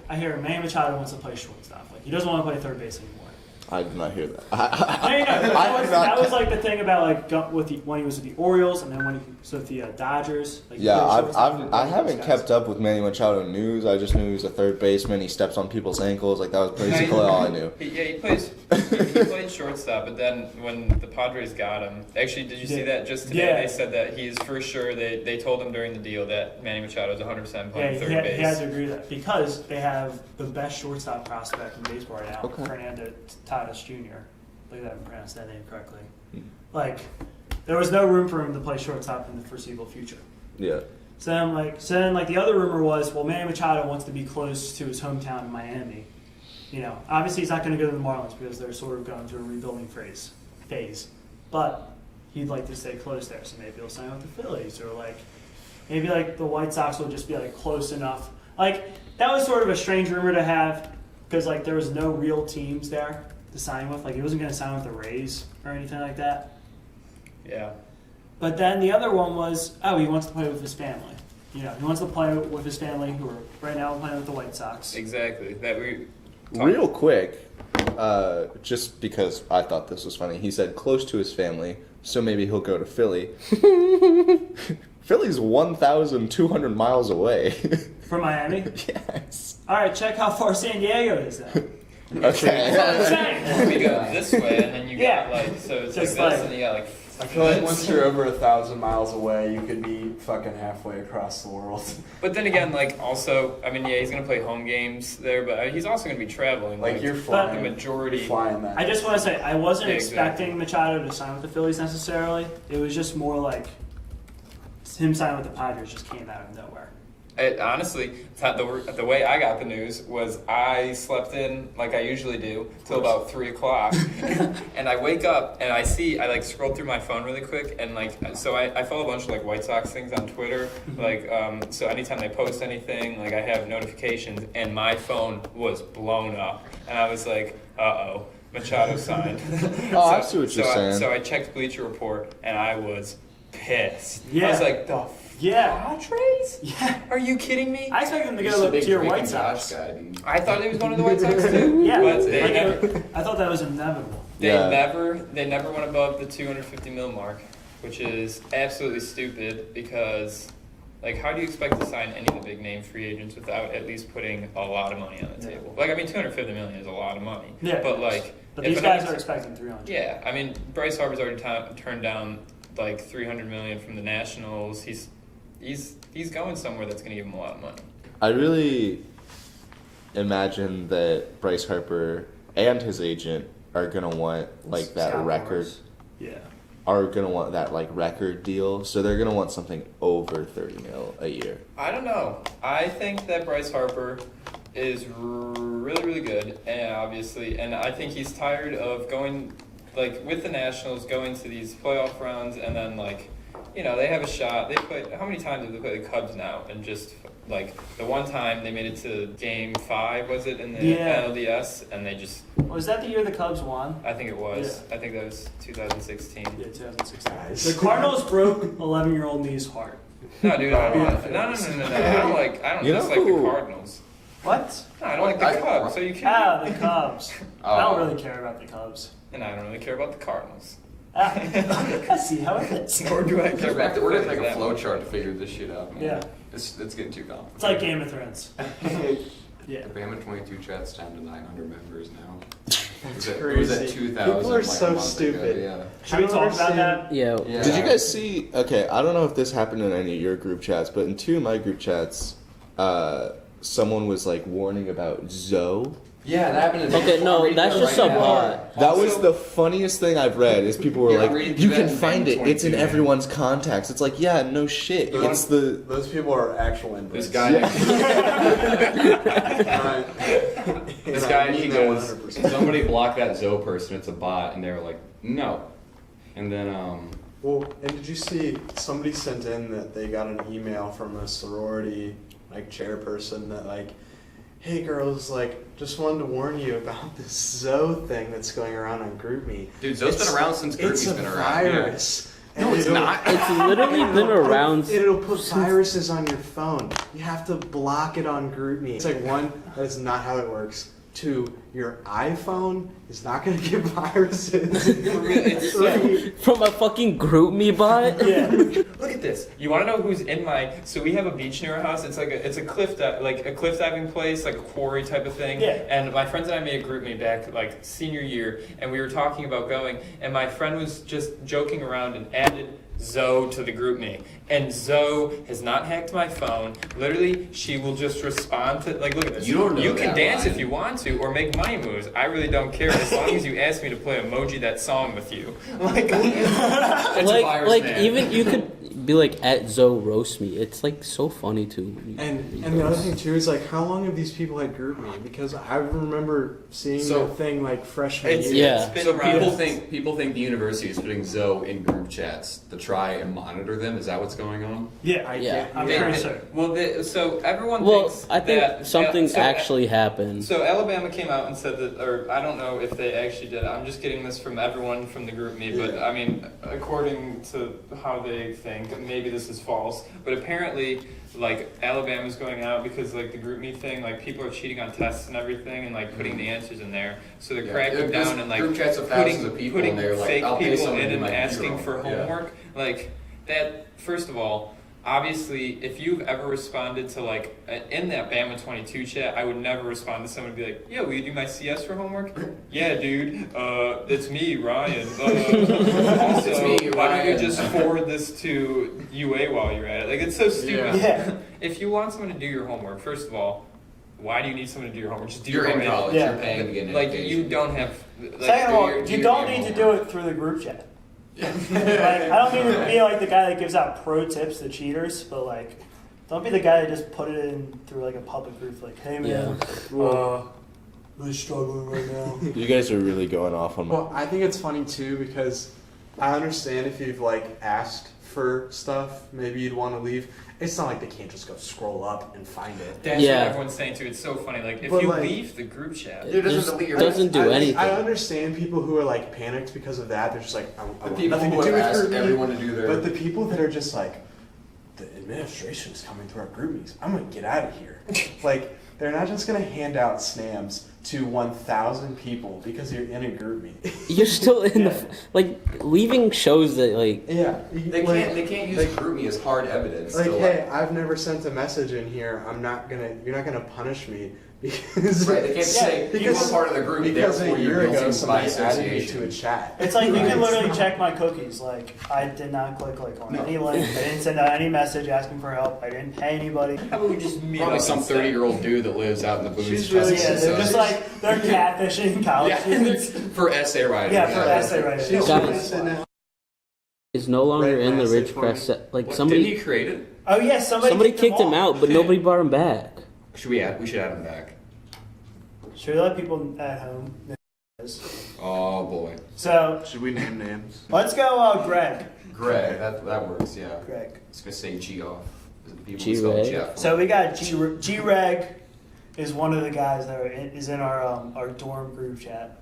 Speaker 3: I hear Manny Machado wants to play shortstop. Like, he doesn't want to play third base anymore.
Speaker 5: I did not hear that.
Speaker 3: That was like the thing about like when he was with the Orioles and then when he was with the Dodgers. Like, he
Speaker 5: Yeah,
Speaker 3: played shortstop for
Speaker 5: I
Speaker 3: both those
Speaker 5: haven't
Speaker 3: guys.
Speaker 5: kept up with Manny Machado news. I just knew he was a third baseman. He steps on people's ankles. Like that was basically all I knew.
Speaker 4: He played shortstop, but then when the Padres got him, actually, did you see that just today?
Speaker 3: Yeah.
Speaker 4: They said that he's for sure. They told him during the deal that Manny Machado is 100%
Speaker 3: Yeah,
Speaker 4: playing third
Speaker 3: he
Speaker 4: base.
Speaker 3: had to agree with that because they have the best shortstop prospect in baseball right now,
Speaker 5: Okay.
Speaker 3: Fernando Tatis Jr. Look at that, I pronounced that name correctly.
Speaker 5: Hmm.
Speaker 3: Like, there was no room for him to play shortstop in the foreseeable future.
Speaker 5: Yeah.
Speaker 3: So then the other rumor was, well, Manny Machado wants to be close to his hometown in Miami. Obviously he's not going to go to the Marlins because they're sort of going through a rebuilding phase. But he'd like to stay close there, so maybe he'll sign with the Phillies or maybe the White Sox will just be close enough. That was sort of a strange rumor to have because there was no real teams there to sign with. He wasn't going to sign with the Rays or anything like that.
Speaker 4: Yeah.
Speaker 3: But then the other one was, he wants to play with his family. He wants to play with his family who are right now playing with the White Sox.
Speaker 4: Exactly.
Speaker 5: Real quick, just because I thought this was funny, he said close to his family, so maybe he'll go to Philly. Philly's 1,200 miles away.
Speaker 3: From Miami?
Speaker 5: Yes.
Speaker 3: All right, check how far San Diego is then.
Speaker 5: Okay.
Speaker 3: That's what I'm saying.
Speaker 4: We go this way, and then you
Speaker 3: Yeah.
Speaker 4: got so it's
Speaker 3: Just
Speaker 4: like this, and you got
Speaker 7: I feel like once you're over 1,000 miles away, you could be fucking halfway across the world.
Speaker 4: But then again, also, he's gonna play home games there, but he's also gonna be traveling.
Speaker 7: You're
Speaker 4: the
Speaker 7: flying.
Speaker 4: majority.
Speaker 7: You're flying that.
Speaker 3: I just want to say, I wasn't
Speaker 4: Yeah,
Speaker 3: expecting Machado to sign with the Phillies necessarily. It was just more like him signing with the Padres just came out of nowhere.
Speaker 4: Honestly, the way I got the news was I slept in like I usually do till about 3 o'clock, and I wake up and I scrolled through my phone really quick and so I follow a bunch of White Sox things on Twitter, so anytime they post anything, I have notifications, and my phone was blown up, and I was like, uh-oh, Machado signed.
Speaker 5: Oh, I see what you're saying.
Speaker 4: So I checked Bleacher Report and I was pissed.
Speaker 3: Yeah.
Speaker 4: I was like, the
Speaker 3: Yeah.
Speaker 4: Padres?
Speaker 3: Yeah.
Speaker 4: Are you kidding me?
Speaker 3: I expected him to go to your White Sox.
Speaker 4: I thought he was one of the White Sox too.
Speaker 3: Yeah.
Speaker 4: But they never,
Speaker 3: I thought that was inevitable.
Speaker 4: they
Speaker 5: Yeah.
Speaker 4: never went above the 250 mil mark, which is absolutely stupid because, how do you expect to sign any of the big name free agents without at least putting a lot of money on the table? 250 million is a lot of money.
Speaker 3: Yeah.
Speaker 4: But
Speaker 3: But
Speaker 4: if
Speaker 3: these guys
Speaker 4: another-
Speaker 3: are expecting 300.
Speaker 4: Yeah, Bryce Harper's already turned down 300 million from the Nationals. He's going somewhere that's going to give him a lot of money.
Speaker 5: I really imagine that Bryce Harper and his agent are gonna want that
Speaker 3: Scott
Speaker 5: record.
Speaker 3: Boras. Yeah.
Speaker 5: Are gonna want that record deal, so they're gonna want something over 30 mil a year.
Speaker 4: I don't know. I think that Bryce Harper is really really, really good, and obviously, and I think he's tired of going, like, with the Nationals, going to these playoff rounds, and then, like, you know, they have a shot. They play, how many times have they played the Cubs now? And just, like, the one time they made it to Game 5, was it, in the NLDS, and they just...
Speaker 3: Was that the year the Cubs won?
Speaker 4: I think it was. Yeah. I think that was 2016.
Speaker 3: Yeah, 2016.
Speaker 6: Nice.
Speaker 3: The Cardinals broke 11-year-old me's heart.
Speaker 4: No, dude, I don't like, no. I don't dislike the Cardinals.
Speaker 3: What?
Speaker 4: No, I don't like the Cubs. So you can't.
Speaker 3: Ah, the Cubs. I don't really care about the Cubs.
Speaker 4: And I don't really care about the Cardinals.
Speaker 3: Ah, I see how it is.
Speaker 4: Nor do I care about the
Speaker 2: We're gonna make a
Speaker 4: Cardinals.
Speaker 2: flow chart to figure this shit out, man.
Speaker 3: Yeah.
Speaker 2: It's getting too complicated.
Speaker 3: It's like Game of Thrones. Yeah.
Speaker 2: The Bama 22 chat's down to 900 members now.
Speaker 6: That's
Speaker 2: It was at
Speaker 6: crazy.
Speaker 2: 2,000.
Speaker 6: People are
Speaker 2: like,
Speaker 6: so
Speaker 2: a month
Speaker 6: stupid.
Speaker 2: Ago, yeah.
Speaker 3: Have we talked about that?
Speaker 1: Yeah.
Speaker 2: Yeah.
Speaker 5: Did you guys see? Okay, I don't know if this happened in any of your group chats, but in two of my group chats, someone was like warning about Zoe.
Speaker 2: Yeah, that happened.
Speaker 1: Okay, no, that's just a bot.
Speaker 5: That was the funniest thing I've read. Is people were
Speaker 2: Yeah,
Speaker 5: like,
Speaker 2: reading
Speaker 5: "You
Speaker 2: that
Speaker 5: can
Speaker 2: in
Speaker 5: find it. It's in
Speaker 2: 22, man.
Speaker 5: everyone's contacts." It's like, yeah, no shit. It's the
Speaker 6: Those people are actual inbreds.
Speaker 2: This guy, this guy, he goes, somebody blocked that Zoe person. It's a bot, and they were like, no. And then,
Speaker 6: Well, and did you see somebody sent in that they got an email from a sorority like chairperson that like, hey girls, like just wanted to warn you about this Zoe thing that's going around on GroupMe.
Speaker 2: dude, Zoe's been around since
Speaker 6: It's
Speaker 2: GroupMe's
Speaker 6: a
Speaker 2: been around. Yeah.
Speaker 6: virus.
Speaker 2: No,
Speaker 6: And
Speaker 2: it's
Speaker 6: it'll-
Speaker 2: not.
Speaker 1: It's literally been around.
Speaker 6: It'll put viruses on your phone. You have to block it on GroupMe. It's like one, that is not how it works. Two, your iPhone is not going to get viruses.
Speaker 4: It's so,
Speaker 1: From a fucking group me bot?
Speaker 3: Yeah.
Speaker 4: look at this. You want to know who's in my? So we have a beach near our house. It's like a cliff diving place, like a quarry type of thing.
Speaker 3: Yeah.
Speaker 4: And my friends and I made a group meet back like senior year, and we were talking about going. And my friend was just joking around and added Zoe to the group me. And Zoe has not hacked my phone. Literally, she will just respond to, like, look at this.
Speaker 2: You don't know
Speaker 4: You can
Speaker 2: that,
Speaker 4: dance
Speaker 2: Ryan.
Speaker 4: if you want to, or make money moves. I really don't care as long as you ask me to play Emoji That Song with you. Like,
Speaker 2: It's a virus,
Speaker 1: like
Speaker 2: man.
Speaker 1: even you could be like at Zoe roast me. It's like so funny too.
Speaker 6: And the other thing too is like, how long have these people had GroupMe? Because I remember seeing
Speaker 2: So-
Speaker 6: that thing like freshman
Speaker 4: It's-
Speaker 6: year.
Speaker 1: Yeah.
Speaker 4: it's been
Speaker 2: So
Speaker 4: around.
Speaker 2: people think the university is putting Zoe in group chats to try and monitor them. Is that what's going on?
Speaker 3: Yeah.
Speaker 1: Yeah.
Speaker 3: I'm
Speaker 4: They-
Speaker 3: pretty sure.
Speaker 4: Well, so everyone
Speaker 1: Well,
Speaker 4: thinks
Speaker 1: I think
Speaker 4: that
Speaker 1: something
Speaker 4: so-
Speaker 1: actually happened.
Speaker 4: So Alabama came out and said that, or I don't know if they actually did. I'm just getting this from everyone from the group me, but I mean, according to how they think, maybe this is false. But apparently, like Alabama's going out because like the group me thing, like people are cheating on tests and everything, and like putting the answers in there. So they're
Speaker 2: Yeah.
Speaker 4: cracking
Speaker 2: There's
Speaker 4: down and like
Speaker 2: group chats of thousands of people,
Speaker 4: putting
Speaker 2: and they're like,
Speaker 4: fake
Speaker 2: "I'll pay
Speaker 4: people
Speaker 2: someone to
Speaker 4: in
Speaker 2: do
Speaker 4: and
Speaker 2: my
Speaker 4: asking
Speaker 2: computer
Speaker 4: for
Speaker 2: homework." Yeah.
Speaker 4: homework. Like that. First of all. Obviously, if you've ever responded to like in that Bama 22 chat, I would never respond to someone and be like, "Yeah, will you do my CS for homework?" "Yeah, dude. It's me, Ryan. Also,
Speaker 2: It's me,
Speaker 4: why don't you
Speaker 2: Ryan."
Speaker 4: just forward this to UA while you're at it?" Like it's so stupid.
Speaker 3: Yeah.
Speaker 4: If you want someone to do your homework, first of all, why do you need someone to do your homework? Just do
Speaker 2: You're
Speaker 4: your
Speaker 2: in
Speaker 4: homework.
Speaker 2: college.
Speaker 3: Yeah.
Speaker 2: You're paying to get an
Speaker 4: Like
Speaker 2: education.
Speaker 4: you don't have. Like,
Speaker 3: Second of all,
Speaker 4: do
Speaker 3: you
Speaker 4: your
Speaker 3: don't
Speaker 4: damn
Speaker 3: need to do
Speaker 4: homework.
Speaker 3: it through the group chat. Like, I don't mean to be like the guy that gives out pro tips to cheaters, but like, don't be the guy that just put it in through like a public group. Like, hey man, really struggling right now.
Speaker 5: You guys are really going off on my.
Speaker 6: Well, I think it's funny too because I understand if you've like asked for stuff, maybe you'd want to leave. It's not like they can't just go scroll up and find it.
Speaker 4: That's
Speaker 1: Yeah.
Speaker 4: what everyone's saying too. It's so funny. Like if
Speaker 6: But,
Speaker 4: you
Speaker 6: like-
Speaker 4: leave the group chat,
Speaker 2: It doesn't
Speaker 1: Just
Speaker 2: delete your
Speaker 1: doesn't do anything.
Speaker 6: I understand people who are like panicked because of that. They're just like, I
Speaker 2: The
Speaker 6: want
Speaker 2: people
Speaker 6: nothing
Speaker 2: who
Speaker 6: to do
Speaker 2: have
Speaker 6: with
Speaker 2: asked
Speaker 6: GroupMe.
Speaker 2: everyone to do their.
Speaker 6: But the people that are just like, the administration is coming to our group meetings. I'm gonna get out of here. Like, they're not just gonna hand out snams to 1,000 people because you're in a group meeting.
Speaker 1: You're still in the like leaving shows that like
Speaker 6: Yeah,
Speaker 2: They can't use GroupMe as hard evidence.
Speaker 6: Like,
Speaker 2: to,
Speaker 6: hey, I've never sent a message in here. You're not gonna punish me because
Speaker 2: Right, they can't say you were part of the group,
Speaker 6: because
Speaker 2: therefore
Speaker 6: a
Speaker 2: you're
Speaker 6: year ago
Speaker 2: guilty by
Speaker 6: somebody added me to
Speaker 2: association.
Speaker 6: a chat.
Speaker 3: It's like you
Speaker 6: Right.
Speaker 3: can literally check my cookies. Like, I did not click on
Speaker 2: No.
Speaker 3: any link. I didn't send out any message asking for help. I didn't pay anybody.
Speaker 4: how about we just meet
Speaker 2: Probably
Speaker 4: up
Speaker 2: some
Speaker 4: instead?
Speaker 2: 30-year-old dude that lives out in the boonies.
Speaker 6: She's really-
Speaker 3: Yeah, they're just like they're catfishing college students.
Speaker 2: for essay writing.
Speaker 3: Yeah, for essay writing.
Speaker 6: She's
Speaker 1: Guys.
Speaker 6: really sitting at
Speaker 1: is no longer
Speaker 6: Red
Speaker 1: in the
Speaker 6: Mass
Speaker 1: Rich
Speaker 6: at
Speaker 1: Press. Like
Speaker 2: Didn't
Speaker 1: somebody
Speaker 2: he create it?
Speaker 3: Oh yeah, somebody
Speaker 1: kicked him
Speaker 3: off.
Speaker 1: out, but nobody brought him back.
Speaker 2: We should add him back.
Speaker 3: Should we let people at home know who it is?
Speaker 2: Oh boy.
Speaker 3: So
Speaker 6: Should we name names?
Speaker 3: let's go, Greg.
Speaker 2: Greg, that works, yeah.
Speaker 3: Greg.
Speaker 2: I was gonna say Geoff. People
Speaker 1: G-Reg.
Speaker 2: spell Jeff.
Speaker 3: So we got G-Reg is one of the guys that is in our dorm group chat.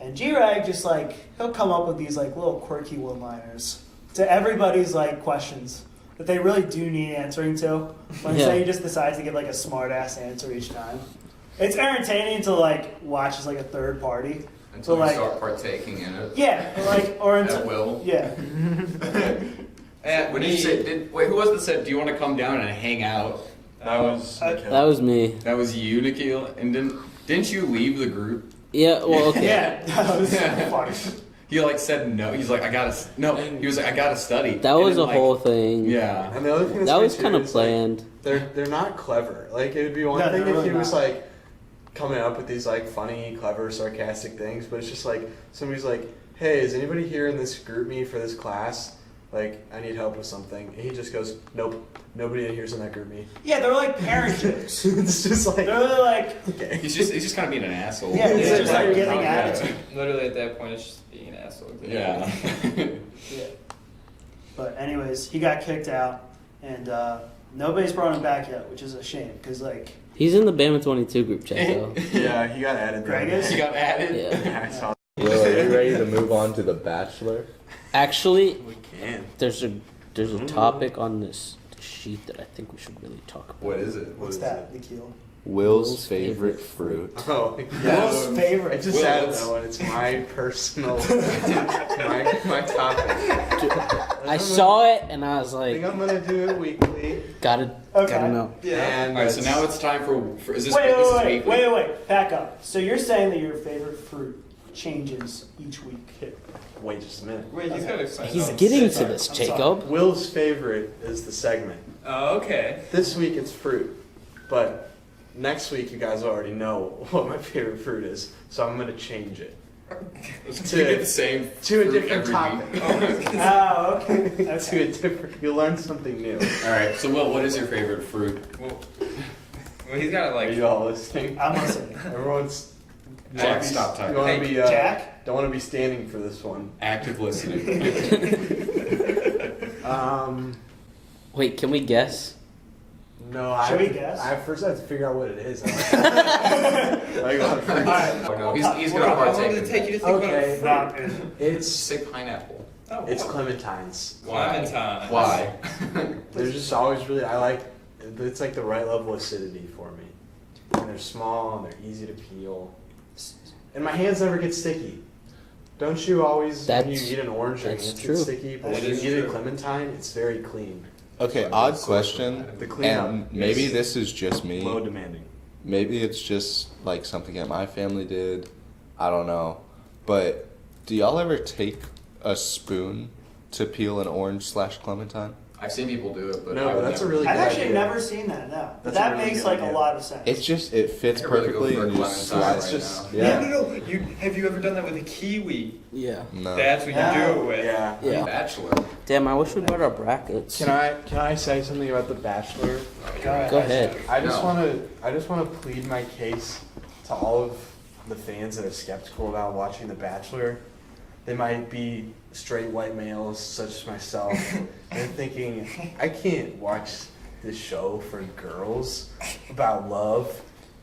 Speaker 3: And G-Reg just like, he'll come up with these like little quirky one-liners to everybody's like questions that they really do need answering to. When say he just decides to give like a smart-ass answer each time. It's entertaining to like watch as like a third party.
Speaker 2: Until
Speaker 3: But,
Speaker 2: you
Speaker 3: like,
Speaker 2: start partaking in it.
Speaker 3: Yeah, or until,
Speaker 2: At will.
Speaker 3: yeah.
Speaker 2: What did you say? Wait, who was it that said, do you want to come down and hang out?
Speaker 6: That was
Speaker 1: That was me.
Speaker 2: That was you, Nikhil. And didn't you leave the group?
Speaker 1: Yeah. Well, okay.
Speaker 3: Yeah, that was funny.
Speaker 2: He like said no. He's like, I gotta study.
Speaker 1: That was
Speaker 2: And
Speaker 1: a
Speaker 2: then,
Speaker 1: whole thing.
Speaker 2: Yeah.
Speaker 6: And the other thing
Speaker 1: That was
Speaker 6: kind of
Speaker 1: planned.
Speaker 6: They're not clever. Like it would be one
Speaker 3: No,
Speaker 6: thing
Speaker 3: they're
Speaker 6: if
Speaker 3: really
Speaker 6: he was
Speaker 3: not.
Speaker 6: like coming up with these like funny, clever, sarcastic things, but it's just like somebody's like, "Hey, is anybody here in this group me for this class? Like, I need help with something." And he just goes, "Nope, nobody in here's in that group me."
Speaker 3: Yeah, they're like parent jokes.
Speaker 6: It's just like,
Speaker 3: They're really like,
Speaker 6: okay.
Speaker 2: He's just kind of being an asshole.
Speaker 3: yeah,
Speaker 6: It's
Speaker 3: they're
Speaker 6: just
Speaker 3: like
Speaker 6: like-
Speaker 3: giving
Speaker 2: yeah.
Speaker 3: attitude.
Speaker 4: Literally at that point, it's just being an asshole.
Speaker 2: Yeah.
Speaker 3: Yeah. But anyways, he got kicked out, and nobody's brought him back yet, which is a shame because like
Speaker 1: He's in the Bama 22 group chat though.
Speaker 6: Yeah, he got added.
Speaker 3: Greg
Speaker 6: there.
Speaker 3: is?
Speaker 2: He got added.
Speaker 1: Yeah.
Speaker 6: Yeah, I saw.
Speaker 5: Will, are you ready to move on to The Bachelor?
Speaker 1: Actually,
Speaker 6: We can.
Speaker 1: there's a topic on this sheet that I think we should really talk about.
Speaker 2: What is it?
Speaker 3: what's that, Nikhil?
Speaker 5: Will's favorite fruit.
Speaker 6: Oh,
Speaker 3: Will's favorite.
Speaker 6: I just
Speaker 2: Will,
Speaker 6: added
Speaker 2: let's-
Speaker 6: that one. It's my personal, my topic.
Speaker 1: I saw it and I was
Speaker 6: I think
Speaker 1: like,
Speaker 6: I'm gonna do it weekly.
Speaker 1: gotta
Speaker 3: Okay.
Speaker 1: know.
Speaker 6: And
Speaker 2: All right, so now it's time for is this
Speaker 3: Wait,
Speaker 2: this is
Speaker 3: wait,
Speaker 2: weekly?
Speaker 3: wait, wait, back up. So you're saying that your favorite fruit changes each week?
Speaker 6: wait just a minute.
Speaker 4: Wait, he's got to explain.
Speaker 1: He's
Speaker 4: Oh,
Speaker 1: getting to
Speaker 3: sorry.
Speaker 1: this,
Speaker 3: I'm sorry.
Speaker 1: Jacob.
Speaker 6: Will's favorite is the segment.
Speaker 4: Oh, okay.
Speaker 6: This week it's fruit, but next week you guys already know what my favorite fruit is, so I'm gonna change it
Speaker 2: It's gonna get the same
Speaker 6: to a
Speaker 2: fruit
Speaker 6: different
Speaker 2: every
Speaker 6: topic.
Speaker 2: week.
Speaker 3: Oh, okay.
Speaker 6: To
Speaker 3: Okay.
Speaker 6: a different. You'll learn something new.
Speaker 2: All right, so Will, what is your favorite fruit?
Speaker 4: Well, he's got to
Speaker 6: Are
Speaker 4: like.
Speaker 6: you all listening?
Speaker 3: I'm listening.
Speaker 6: Everyone's.
Speaker 2: Jack, stop typing.
Speaker 6: You want to
Speaker 3: Hey,
Speaker 6: be
Speaker 3: Jack?
Speaker 6: Don't want to be standing for this one.
Speaker 2: Active listening.
Speaker 1: Wait, can we guess?
Speaker 6: No,
Speaker 3: Should we guess?
Speaker 6: I first have to figure out what it is. I like a lot of fruits.
Speaker 2: Oh no, he's gonna
Speaker 4: How long
Speaker 2: partake.
Speaker 4: did it take you to think
Speaker 6: Okay,
Speaker 4: about
Speaker 3: Rock is-
Speaker 6: It's
Speaker 2: Say pineapple.
Speaker 4: Oh,
Speaker 6: it's
Speaker 4: wow.
Speaker 6: Clementines.
Speaker 4: Clementine.
Speaker 2: Why?
Speaker 6: They're just always really. I like. It's like the right level of acidity for me. And they're small and they're easy to peel. And my hands never get sticky. Don't you always when you
Speaker 1: That's-
Speaker 6: eat an orange your
Speaker 1: that's
Speaker 6: hands
Speaker 1: true.
Speaker 6: get sticky? But
Speaker 4: That
Speaker 6: when you
Speaker 4: is
Speaker 6: eat a
Speaker 4: true.
Speaker 6: clementine, it's very clean.
Speaker 5: Okay, odd question.
Speaker 6: The cleanup.
Speaker 5: And maybe this is just me.
Speaker 6: Low demanding.
Speaker 5: Maybe it's just like something that my family did. I don't know. But do y'all ever take a spoon to peel an orange / clementine?
Speaker 2: I've seen people do it, but
Speaker 6: No,
Speaker 2: I would
Speaker 6: that's a
Speaker 2: never.
Speaker 6: really
Speaker 3: I've
Speaker 6: good
Speaker 3: actually
Speaker 6: idea.
Speaker 3: never seen that, no. But
Speaker 6: That's a
Speaker 3: that
Speaker 6: really
Speaker 3: makes
Speaker 6: good
Speaker 3: like a
Speaker 6: idea.
Speaker 3: lot of sense.
Speaker 5: It fits
Speaker 2: I really go
Speaker 5: perfectly
Speaker 2: for a
Speaker 5: and you just
Speaker 2: clementine
Speaker 5: slice.
Speaker 2: right
Speaker 6: just
Speaker 2: now.
Speaker 5: Yeah.
Speaker 4: No. Have you ever done that with a kiwi?
Speaker 1: Yeah.
Speaker 5: No.
Speaker 4: That's what you
Speaker 3: No.
Speaker 4: do it with.
Speaker 6: Yeah.
Speaker 1: Yeah.
Speaker 2: Bachelor.
Speaker 1: Damn, I wish we brought our brackets.
Speaker 6: Can I say something about The Bachelor?
Speaker 1: Go ahead.
Speaker 6: I just
Speaker 2: No.
Speaker 6: want to plead my case to all of the fans that are skeptical about watching The Bachelor. They might be straight white males such as myself. They're thinking, I can't watch this show for girls about love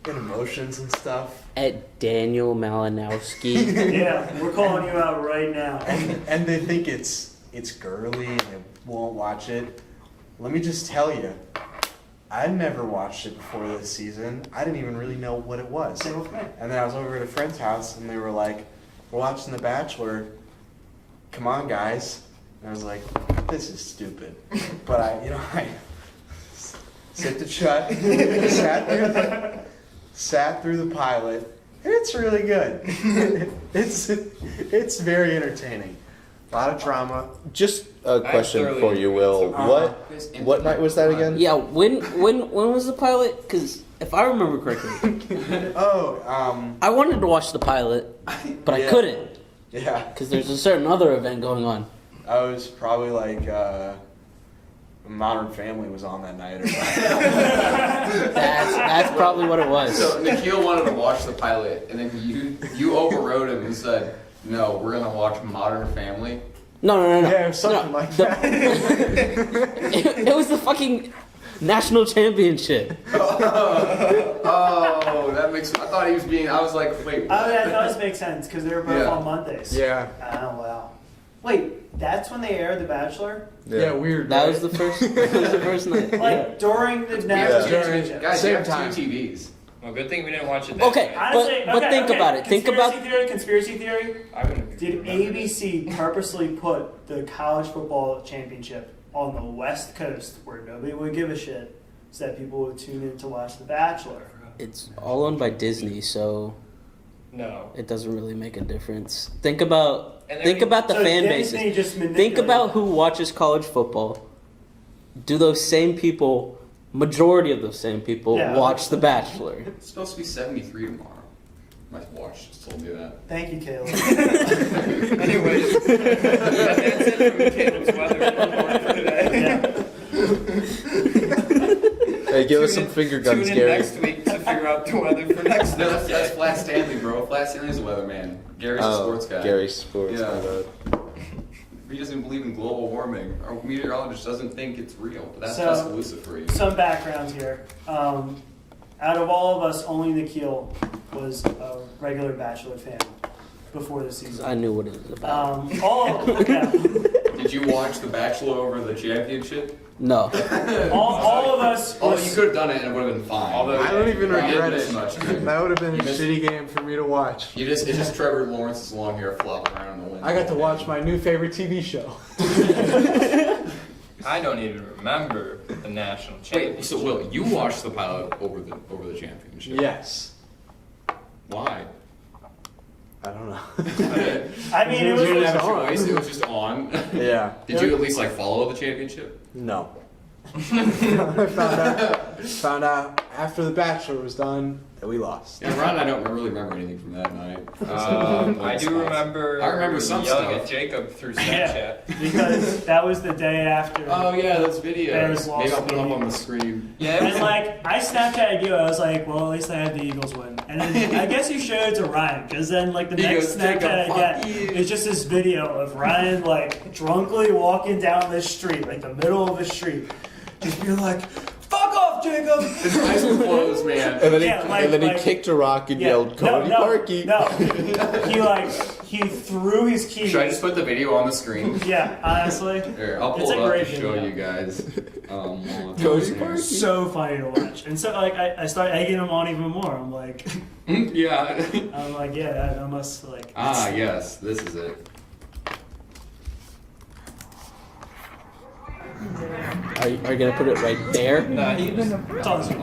Speaker 6: and emotions and stuff.
Speaker 1: At Daniel Malinowski.
Speaker 3: Yeah, we're calling you out right now.
Speaker 6: And they think it's girly and they won't watch it. Let me just tell you, I never watched it before this season. I didn't even really know what it was.
Speaker 3: Same with me.
Speaker 6: And then I was over at a friend's house and they were like, we're watching The Bachelor. Come on, guys. And I was like, this is stupid. But I sipped it shut, sat through the pilot. It's really good. It's very entertaining. A lot of drama.
Speaker 5: Just a question
Speaker 4: thoroughly
Speaker 5: for you, Will. What night was that again?
Speaker 1: Yeah, when was the pilot? Because if I remember correctly,
Speaker 6: Oh,
Speaker 1: I wanted to watch the pilot, but I
Speaker 6: Yeah.
Speaker 1: couldn't
Speaker 6: yeah.
Speaker 1: because there's a certain other event going on.
Speaker 6: I was probably like Modern Family was on that night or something.
Speaker 1: That's probably what it was.
Speaker 2: So Nikhil wanted to watch the pilot, and then you overrode him and said, "No, we're gonna watch Modern Family."
Speaker 1: No.
Speaker 6: Yeah, or something
Speaker 1: No,
Speaker 6: like
Speaker 1: the-
Speaker 6: that.
Speaker 1: it was the fucking national championship.
Speaker 2: Oh, that makes. I thought he was being. I was like, wait.
Speaker 3: Oh, that does make sense because they were both
Speaker 2: Yeah.
Speaker 3: on Mondays.
Speaker 6: Yeah.
Speaker 3: Oh wow. Wait, that's when they aired The Bachelor?
Speaker 6: Yeah, weird.
Speaker 1: That
Speaker 6: right?
Speaker 1: was the first. That was the first night.
Speaker 3: Like during the national
Speaker 6: Yeah.
Speaker 3: championship.
Speaker 2: Guys,
Speaker 6: Same
Speaker 2: you have
Speaker 6: time.
Speaker 2: two TVs.
Speaker 4: Well, good thing we didn't watch it that
Speaker 1: Okay.
Speaker 4: night.
Speaker 3: Honestly,
Speaker 1: But think about it. Think about-
Speaker 3: Conspiracy theory.
Speaker 4: I wouldn't
Speaker 3: Did
Speaker 4: remember
Speaker 3: ABC purposely put the college football championship on the West Coast where nobody would give a shit so that people would tune in to watch The Bachelor?
Speaker 1: It's all owned by Disney, so
Speaker 4: it. No.
Speaker 1: it doesn't really make a difference. Think about
Speaker 4: And then
Speaker 1: think
Speaker 4: we-
Speaker 1: about the
Speaker 3: So
Speaker 1: fan
Speaker 3: Disney
Speaker 1: bases.
Speaker 3: just
Speaker 1: Think
Speaker 3: manipulated
Speaker 1: about
Speaker 3: that.
Speaker 1: who watches college football. Do those same people, majority of those same people,
Speaker 3: Yeah.
Speaker 1: watch The Bachelor?
Speaker 2: It's supposed to be 73 tomorrow. My watch just told me that.
Speaker 3: Thank you, Caleb.
Speaker 4: Anyways, that's it from Caleb's weather report for today.
Speaker 3: Yeah.
Speaker 5: Hey, give us
Speaker 4: Tune
Speaker 5: some
Speaker 4: in-
Speaker 5: finger guns,
Speaker 4: Tune in
Speaker 5: Gary.
Speaker 4: next week to figure out the weather for next
Speaker 2: No,
Speaker 4: week.
Speaker 2: that's Flat Stanley, bro. Flat Stanley's a weatherman. Gary's a sports guy.
Speaker 5: Gary's sports.
Speaker 2: Yeah.
Speaker 5: my bad.
Speaker 2: He doesn't believe in global warming. Our meteorologist doesn't think it's real. But that's
Speaker 3: So-
Speaker 2: Tuscaloosa for you.
Speaker 3: Some background here. Out of all of us, only Nikhil was a regular Bachelor fan before the season.
Speaker 1: I knew what it was about.
Speaker 3: Yeah.
Speaker 2: Did you watch The Bachelor over the championship?
Speaker 1: No.
Speaker 3: all of us.
Speaker 2: Oh,
Speaker 3: was-
Speaker 2: you could have done it and it would have been fine.
Speaker 4: Although-
Speaker 6: I don't even
Speaker 2: You
Speaker 6: regret
Speaker 2: didn't
Speaker 6: it.
Speaker 2: miss much.
Speaker 6: That would have been a
Speaker 2: You missed-
Speaker 6: shitty game for me to watch.
Speaker 2: It's just Trevor Lawrence's long hair flopping around in the wind.
Speaker 6: I got to watch my new favorite TV show.
Speaker 4: I don't even remember the national
Speaker 2: Wait,
Speaker 4: championship.
Speaker 2: so Will, you watched the pilot over the championship?
Speaker 6: Yes.
Speaker 2: Why?
Speaker 6: I don't know.
Speaker 3: I mean, it
Speaker 2: You
Speaker 3: was.
Speaker 2: didn't have a
Speaker 6: on.
Speaker 2: choice. It was just on.
Speaker 6: Yeah.
Speaker 2: Did you at least like follow the championship?
Speaker 6: No. I found out after The Bachelor was done that we lost.
Speaker 2: Yeah, Ron, I don't really remember anything from that night.
Speaker 4: I do remember.
Speaker 2: I remember some
Speaker 4: yelling
Speaker 2: stuff.
Speaker 4: at Jacob through
Speaker 3: Yeah,
Speaker 4: Snapchat.
Speaker 3: because that was the day after.
Speaker 2: Oh yeah, those
Speaker 3: Bears
Speaker 2: videos.
Speaker 3: lost
Speaker 2: Maybe I'll put them
Speaker 3: the
Speaker 2: up on the screen.
Speaker 4: Yeah, it
Speaker 3: And
Speaker 4: was
Speaker 3: like, I Snapchatted you, I was like, well, at least I had the Eagles win. And then I guess you showed it to Ryan, because then like the
Speaker 2: He
Speaker 3: next
Speaker 2: goes, "Jacob,
Speaker 3: Snapchat I
Speaker 2: fuck
Speaker 3: get
Speaker 2: you."
Speaker 3: is just this video of Ryan like drunkenly walking down the street, like the middle of the street, just being like, fuck off, Jacob!
Speaker 2: His eyes were closed, man.
Speaker 5: And then,
Speaker 3: Yeah,
Speaker 5: he
Speaker 3: like-
Speaker 5: kicked a rock and yelled, Cody Parkey.
Speaker 3: No, he threw his keys.
Speaker 2: Should I just put the video on the screen?
Speaker 3: Yeah, honestly.
Speaker 2: Here, I'll
Speaker 3: It's
Speaker 2: pull
Speaker 3: a
Speaker 2: it up
Speaker 3: great
Speaker 2: to show
Speaker 3: video.
Speaker 2: you guys.
Speaker 5: Cody
Speaker 3: It
Speaker 5: Parkey.
Speaker 3: was so funny to watch. And so like I started egging him on even more. I'm like,
Speaker 2: Yeah.
Speaker 3: yeah, that must like.
Speaker 2: Ah, yes, this is it.
Speaker 1: Are you gonna put it right there?
Speaker 4: nah, he was.
Speaker 3: It's on the screen.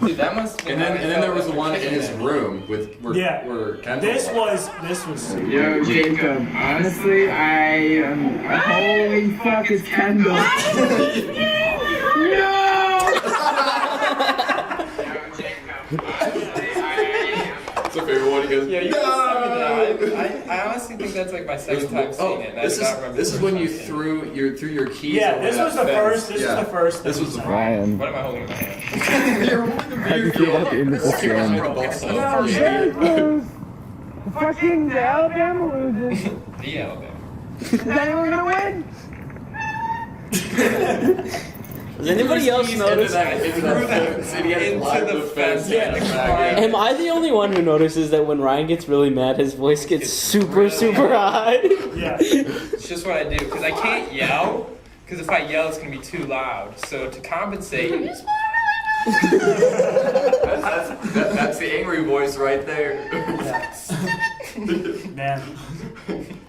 Speaker 4: Dude, that must.
Speaker 2: And then there was the one in his room with where Kendall
Speaker 3: This was.
Speaker 8: Yo, Jacob, honestly, holy fuck, it's Kendall.
Speaker 2: It's a favorite one. He goes,
Speaker 4: Yeah, you
Speaker 2: no!
Speaker 4: I honestly think that's like my second time seeing it. And
Speaker 2: this
Speaker 4: I do not remember
Speaker 2: is
Speaker 4: the
Speaker 2: when
Speaker 4: first
Speaker 2: you
Speaker 4: time seeing
Speaker 2: threw your keys.
Speaker 3: Yeah,
Speaker 2: over
Speaker 3: this
Speaker 2: that
Speaker 3: was the
Speaker 2: fence.
Speaker 3: first. This
Speaker 2: Yeah.
Speaker 3: was the first.
Speaker 2: This
Speaker 3: thing
Speaker 2: was
Speaker 3: we
Speaker 2: the
Speaker 3: saw.
Speaker 4: it.
Speaker 8: Ryan,
Speaker 4: What am I holding in my hand?
Speaker 2: You're holding the
Speaker 8: how'd you feel about the end of the game? Fucking the Alabama loses.
Speaker 4: The Alabama.
Speaker 8: Is anyone gonna win?
Speaker 1: Does anybody else notice?
Speaker 2: Into that fence. And he had
Speaker 4: Into
Speaker 2: live
Speaker 4: the
Speaker 2: the fence.
Speaker 4: fence.
Speaker 2: and back in.
Speaker 1: Am I the only one who notices that when Ryan gets really mad, his voice gets super high?
Speaker 3: Yeah.
Speaker 4: It's just what I do because I can't yell. Because if I yell, it's gonna be too loud. So to compensate,
Speaker 2: That's the angry voice right there.
Speaker 3: Man,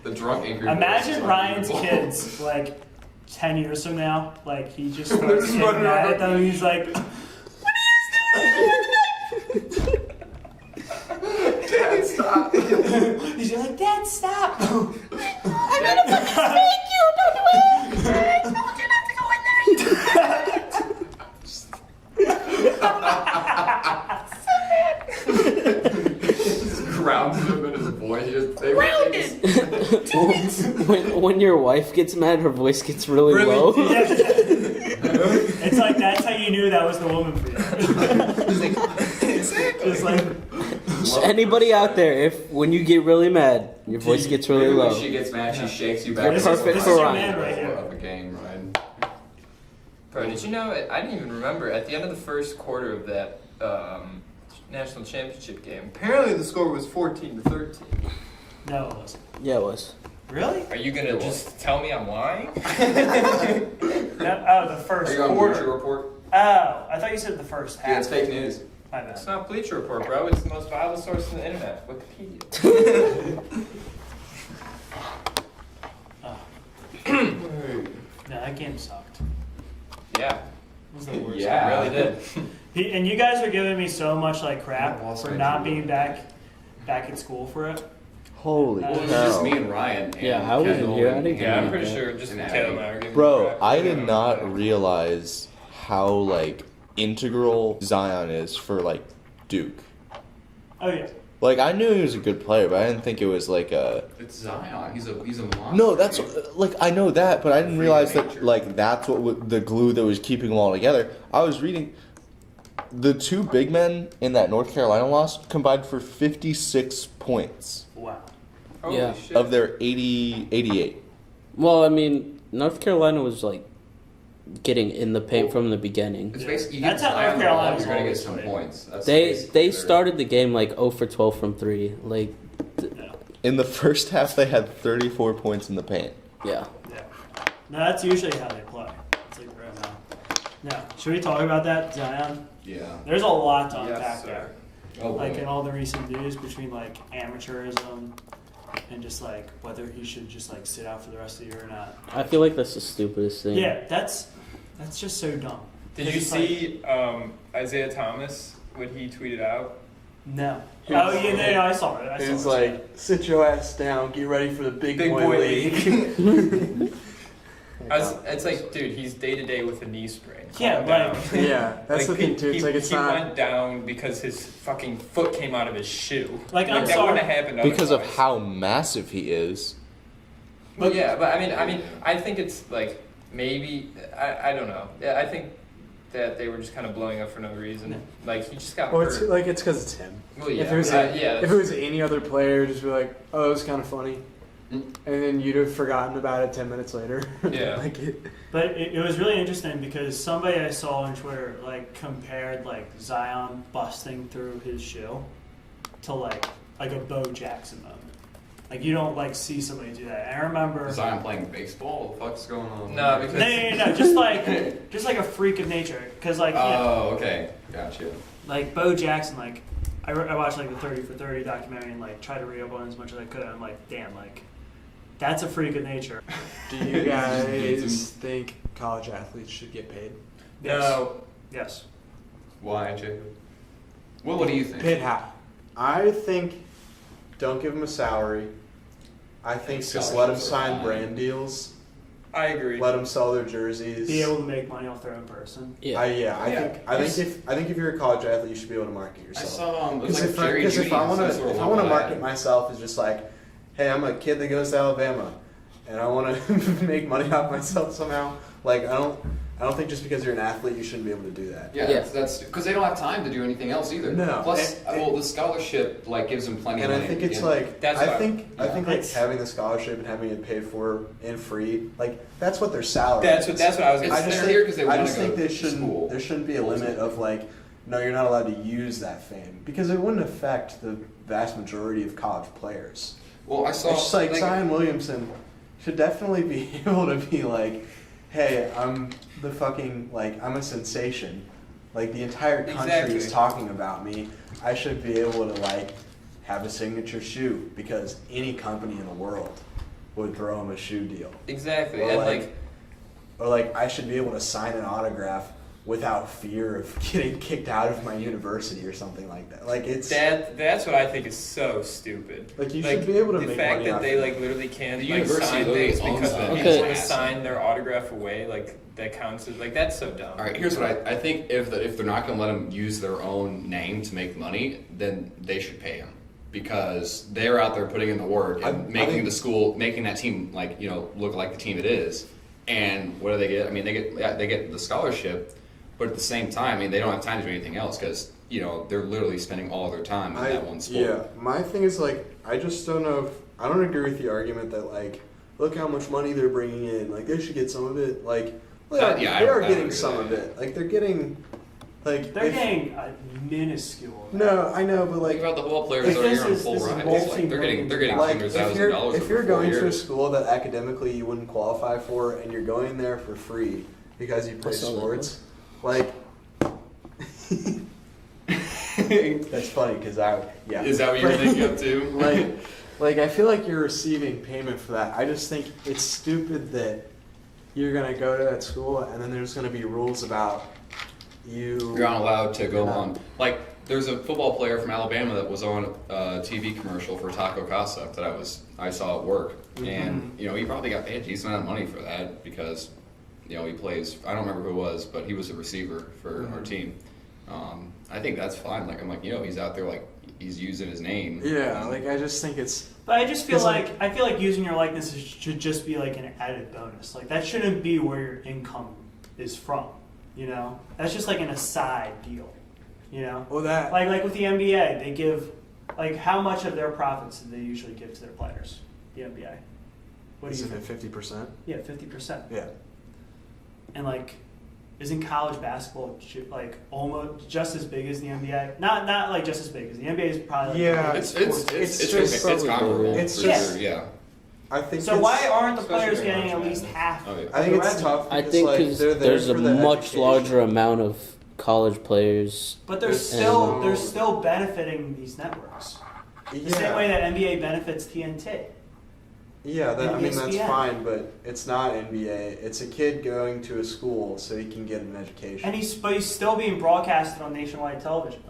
Speaker 2: The drunk angry
Speaker 3: imagine
Speaker 2: voice.
Speaker 3: Ryan's kids like 10 years from now. Like he just starts
Speaker 2: Just
Speaker 3: getting
Speaker 2: running
Speaker 3: mad
Speaker 2: around.
Speaker 3: at them. He's like,
Speaker 2: Dad, stop.
Speaker 3: he's like, Dad, stop!
Speaker 2: Grounded him in his voice. They
Speaker 1: when your wife gets mad, her voice gets really low.
Speaker 3: It's like that's how you knew that was the woman for you. Just like
Speaker 1: Anybody out there, if when you get really mad, your voice gets really
Speaker 2: Maybe
Speaker 1: low.
Speaker 2: when she gets mad, she shakes you back.
Speaker 1: You're
Speaker 2: and
Speaker 1: perfect
Speaker 2: forth
Speaker 1: for
Speaker 2: like
Speaker 1: Ryan.
Speaker 2: a
Speaker 3: Right here.
Speaker 2: of a game, Ryan.
Speaker 4: Bro, did you know? I didn't even remember. At the end of the first quarter of that national championship game, apparently the score was 14-13.
Speaker 3: no, it wasn't.
Speaker 1: Yeah, it was.
Speaker 3: Really?
Speaker 4: Are you gonna just tell me I'm lying?
Speaker 3: The first
Speaker 2: Are you on
Speaker 3: quarter.
Speaker 2: Bleacher Report?
Speaker 3: Oh, I thought you said the first half.
Speaker 2: Yeah, it's fake news.
Speaker 3: My bad.
Speaker 4: It's not Bleacher Report, bro. It's the most valuable source on the internet, Wikipedia.
Speaker 3: No, that game sucked.
Speaker 4: Yeah,
Speaker 3: It was the worst.
Speaker 2: Yeah.
Speaker 4: it really did.
Speaker 3: And you guys are giving me so much like crap
Speaker 2: Yeah, lost
Speaker 3: for
Speaker 2: my
Speaker 3: not
Speaker 2: team.
Speaker 3: being back at school for it.
Speaker 7: Holy
Speaker 3: Well,
Speaker 2: Well, it
Speaker 3: it's
Speaker 2: was just
Speaker 7: cow.
Speaker 2: me and Ryan. And
Speaker 1: Yeah, I wasn't
Speaker 2: Kendall
Speaker 1: here. I
Speaker 2: and
Speaker 1: didn't
Speaker 4: Yeah, I'm
Speaker 2: Hannah.
Speaker 4: pretty sure just
Speaker 2: And
Speaker 4: Caleb
Speaker 2: Abby.
Speaker 4: and I were giving
Speaker 5: Bro,
Speaker 4: crap.
Speaker 5: I did not realize how like integral Zion is for like Duke.
Speaker 3: Oh yeah.
Speaker 5: Like I knew he was a good player, but I didn't think it was like a.
Speaker 2: It's Zion. He's a monster.
Speaker 5: No, that's like I know that, but I didn't
Speaker 2: Freak
Speaker 5: realize
Speaker 2: nature.
Speaker 5: that like that's what the glue that was keeping them all together. I was reading the two big men in that North Carolina loss combined for 56 points
Speaker 3: Wow.
Speaker 4: Holy
Speaker 1: Yeah.
Speaker 4: shit.
Speaker 5: of their 88.
Speaker 1: Well, I mean, North Carolina was like getting in the paint from the beginning.
Speaker 2: It's basically you
Speaker 3: That's
Speaker 2: get
Speaker 3: how
Speaker 2: Zion
Speaker 3: North
Speaker 2: the ball,
Speaker 3: Carolina's
Speaker 2: you're gonna get
Speaker 3: always
Speaker 2: some
Speaker 3: played.
Speaker 2: points. That's
Speaker 1: They
Speaker 2: basically their-
Speaker 1: started the game like 0 for 12 from 3. Like,
Speaker 3: Yeah.
Speaker 5: In the first half, they had 34 points in the paint.
Speaker 1: yeah.
Speaker 3: Yeah. No, that's usually how they play. It's like right now. Now, should we talk about that, Zion?
Speaker 2: Yeah.
Speaker 3: There's a lot to
Speaker 4: Yes,
Speaker 3: unpack
Speaker 4: sir.
Speaker 3: there.
Speaker 2: Oh boy.
Speaker 3: Like in all the recent news between like amateurism and just like whether he should just like sit out for the rest of the year or not.
Speaker 1: I feel like that's the stupidest thing.
Speaker 3: Yeah, that's just so dumb.
Speaker 4: Did
Speaker 3: It's
Speaker 4: you
Speaker 3: just like-
Speaker 4: see Isaiah Thomas, what he tweeted out?
Speaker 3: No.
Speaker 6: He
Speaker 3: Oh
Speaker 6: was-
Speaker 3: yeah, no, I saw it. I
Speaker 6: It
Speaker 3: saw
Speaker 6: was
Speaker 3: it.
Speaker 6: like, sit your ass down, get ready for the big,
Speaker 4: Big
Speaker 6: boy,
Speaker 4: boy
Speaker 6: league.
Speaker 4: It's like, dude, he's day to day with a knee sprain.
Speaker 3: Yeah,
Speaker 4: Calm down.
Speaker 3: like-
Speaker 6: Yeah, that's
Speaker 4: Like,
Speaker 6: the thing too. It's like it's
Speaker 4: he
Speaker 6: not.
Speaker 4: went down because his fucking foot came out of his shoe.
Speaker 3: Like, I'm
Speaker 4: that
Speaker 3: sorry.
Speaker 4: wouldn't have happened
Speaker 5: Because of
Speaker 4: otherwise.
Speaker 5: how massive he is.
Speaker 4: But yeah, but I mean, I think it's like maybe I don't know. Yeah, I think that they were just kind of blowing up for no reason. Like he just got
Speaker 6: Well, it's
Speaker 4: hurt.
Speaker 6: like it's because it's him.
Speaker 4: Well, yeah,
Speaker 6: If it was
Speaker 4: yeah.
Speaker 6: if it was any other player, just be like, oh, it was kind of funny,
Speaker 2: Mm.
Speaker 6: and then you'd have forgotten about it 10 minutes later.
Speaker 4: Yeah.
Speaker 6: like it,
Speaker 3: But it was really interesting because somebody I saw on Twitter like compared like Zion busting through his shoe to like a Bo Jackson moment. Like you don't like see somebody do that. And I remember
Speaker 2: Zion playing baseball. What the fuck's going on?
Speaker 4: No, because
Speaker 3: no, just like a freak of nature. Because like
Speaker 2: Oh, okay. Gotcha.
Speaker 3: like Bo Jackson, like I watched like the 30 for 30 documentary and like tried to read up on it as much as I could. And I'm like, damn, like that's a freak of nature.
Speaker 6: do you guys think college athletes should get paid?
Speaker 4: no,
Speaker 3: Yes.
Speaker 2: Why, Jacob? What do you think?
Speaker 6: Paid how? I think don't give them a salary. I think just let them
Speaker 2: Scholarships are
Speaker 6: sign
Speaker 2: fine.
Speaker 6: brand deals.
Speaker 4: I agree.
Speaker 6: Let them sell their jerseys.
Speaker 3: Be able to make money off their own person.
Speaker 1: Yeah.
Speaker 6: I think if you're a college athlete, you should be able to market
Speaker 2: I
Speaker 6: yourself.
Speaker 2: saw it was
Speaker 6: Because
Speaker 2: like Jerry
Speaker 6: if
Speaker 2: Judy.
Speaker 6: I want
Speaker 2: some sort of
Speaker 6: to
Speaker 2: local
Speaker 6: market
Speaker 2: ad.
Speaker 6: myself as just like, hey, I'm a kid that goes to Alabama, and I want to make money off myself somehow. Like I don't think just because you're an athlete you shouldn't be able to do that.
Speaker 2: Yeah,
Speaker 1: Yeah.
Speaker 2: that's because they don't have time to do anything else either.
Speaker 6: No.
Speaker 2: Plus,
Speaker 6: And-
Speaker 2: well, the scholarship like gives them plenty
Speaker 6: And
Speaker 2: of
Speaker 6: I
Speaker 2: money.
Speaker 6: think
Speaker 2: to
Speaker 6: it's
Speaker 2: begin with.
Speaker 6: like
Speaker 4: That's
Speaker 6: I
Speaker 4: what-
Speaker 6: think like
Speaker 3: It's-
Speaker 6: having the scholarship and having it paid for and free, like that's what their salary.
Speaker 4: That's
Speaker 6: is.
Speaker 4: what I was.
Speaker 2: It's
Speaker 4: Gonna
Speaker 6: I just
Speaker 2: they're
Speaker 6: think,
Speaker 2: here 'cause they
Speaker 6: I
Speaker 2: wanna
Speaker 6: just
Speaker 2: go
Speaker 6: think there
Speaker 2: to
Speaker 6: shouldn't
Speaker 2: school.
Speaker 6: there shouldn't be a limit of like, no, you're not allowed to use that fame because it wouldn't affect the vast majority of college players.
Speaker 2: Well, I saw
Speaker 6: It's just like
Speaker 2: like,
Speaker 6: Zion Williamson should definitely be able to be like, hey, I'm the fucking like I'm a sensation. Like the entire country
Speaker 4: Exactly.
Speaker 6: is talking about me. I should be able to like have a signature shoe because any company in the world would throw him a shoe deal.
Speaker 4: exactly,
Speaker 6: Or
Speaker 4: and
Speaker 6: like, or like I should be able to sign an autograph without fear of getting kicked out of my university or something like that. Like it's
Speaker 4: that's what I think is so stupid.
Speaker 6: like you should be able to
Speaker 4: the
Speaker 6: make
Speaker 4: fact
Speaker 6: money
Speaker 4: that
Speaker 6: off
Speaker 4: they
Speaker 6: it.
Speaker 4: like literally can't
Speaker 2: The
Speaker 4: like
Speaker 2: university
Speaker 4: sign
Speaker 2: literally
Speaker 4: things
Speaker 2: owns
Speaker 4: because
Speaker 2: that.
Speaker 4: the
Speaker 1: Okay.
Speaker 4: people want to sign their autograph away. Like that counts as like that's so dumb.
Speaker 2: All right, here's what I think: if they're not going to let them use their own name to make money, then they should pay him because they're out there putting in the work and
Speaker 6: I
Speaker 2: making
Speaker 6: think-
Speaker 2: the school, making that team look like the team it is. And what do they get? I mean, they get the scholarship, but at the same time, I mean, they don't have time to do anything else because they're literally spending all their time in that one sport.
Speaker 6: Yeah, my thing is I just don't know I don't agree with the argument that look how much money they're bringing in. They should get some of it. They are getting some of it. They're getting.
Speaker 3: They're getting a minuscule.
Speaker 6: No, I know, but
Speaker 2: Think about the football players
Speaker 3: If
Speaker 2: that are
Speaker 3: this
Speaker 2: here on
Speaker 3: is-
Speaker 2: full
Speaker 3: this is
Speaker 2: rides. They're getting $200,000
Speaker 6: if you're
Speaker 2: over 4
Speaker 6: going to a
Speaker 2: years.
Speaker 6: school that academically you wouldn't qualify for, and you're going there for free because you play
Speaker 1: saw that
Speaker 6: sports, that's funny because yeah.
Speaker 2: Is that what you were thinking of too?
Speaker 6: I feel like you're receiving payment for that. I just think it's stupid that you're gonna go to that school and then there's gonna be rules about you.
Speaker 2: You're not allowed to go on. There's a football player from Alabama that was on a TV commercial for Taco Casa that I saw at work, and he probably got paid a decent amount of money for that because he plays. I don't remember who it was, but he was a receiver for our team. I think that's fine. He's out there he's using his name.
Speaker 6: Yeah, I just think it's.
Speaker 3: But I just feel I feel like using your likeness should just be an added bonus. That shouldn't be where your income is from. That's just an aside deal.
Speaker 6: Well, that.
Speaker 3: Like with the NBA, they give how much of their profits do they usually give to their players? The NBA. What do you
Speaker 6: Isn't
Speaker 3: think?
Speaker 6: it 50%?
Speaker 3: Yeah, 50%.
Speaker 6: Yeah.
Speaker 3: And isn't college basketball almost just as big as the NBA? Not just as big because the NBA is probably
Speaker 6: Yeah.
Speaker 2: It's
Speaker 6: just
Speaker 2: comparable.
Speaker 6: It's
Speaker 2: for
Speaker 6: just-
Speaker 2: sure, yeah.
Speaker 6: I think.
Speaker 3: So why aren't the
Speaker 2: especially
Speaker 3: players
Speaker 2: during
Speaker 3: getting at
Speaker 2: March
Speaker 3: least
Speaker 2: Madness.
Speaker 3: half?
Speaker 2: Oh, yeah.
Speaker 3: of
Speaker 6: I think
Speaker 3: the
Speaker 6: it's
Speaker 3: revenue?
Speaker 6: tough.
Speaker 1: I
Speaker 6: because,
Speaker 1: think because
Speaker 6: they're there
Speaker 1: there's a
Speaker 6: for the
Speaker 1: much
Speaker 6: education.
Speaker 1: larger amount of college players.
Speaker 3: But they're still benefiting these networks. The same way that NBA benefits TNT.
Speaker 6: Yeah,
Speaker 3: and
Speaker 6: that's
Speaker 3: ESPN.
Speaker 6: fine, but it's not NBA. It's a kid going to a school so he can get an education.
Speaker 3: And he's still being broadcasted on nationwide television.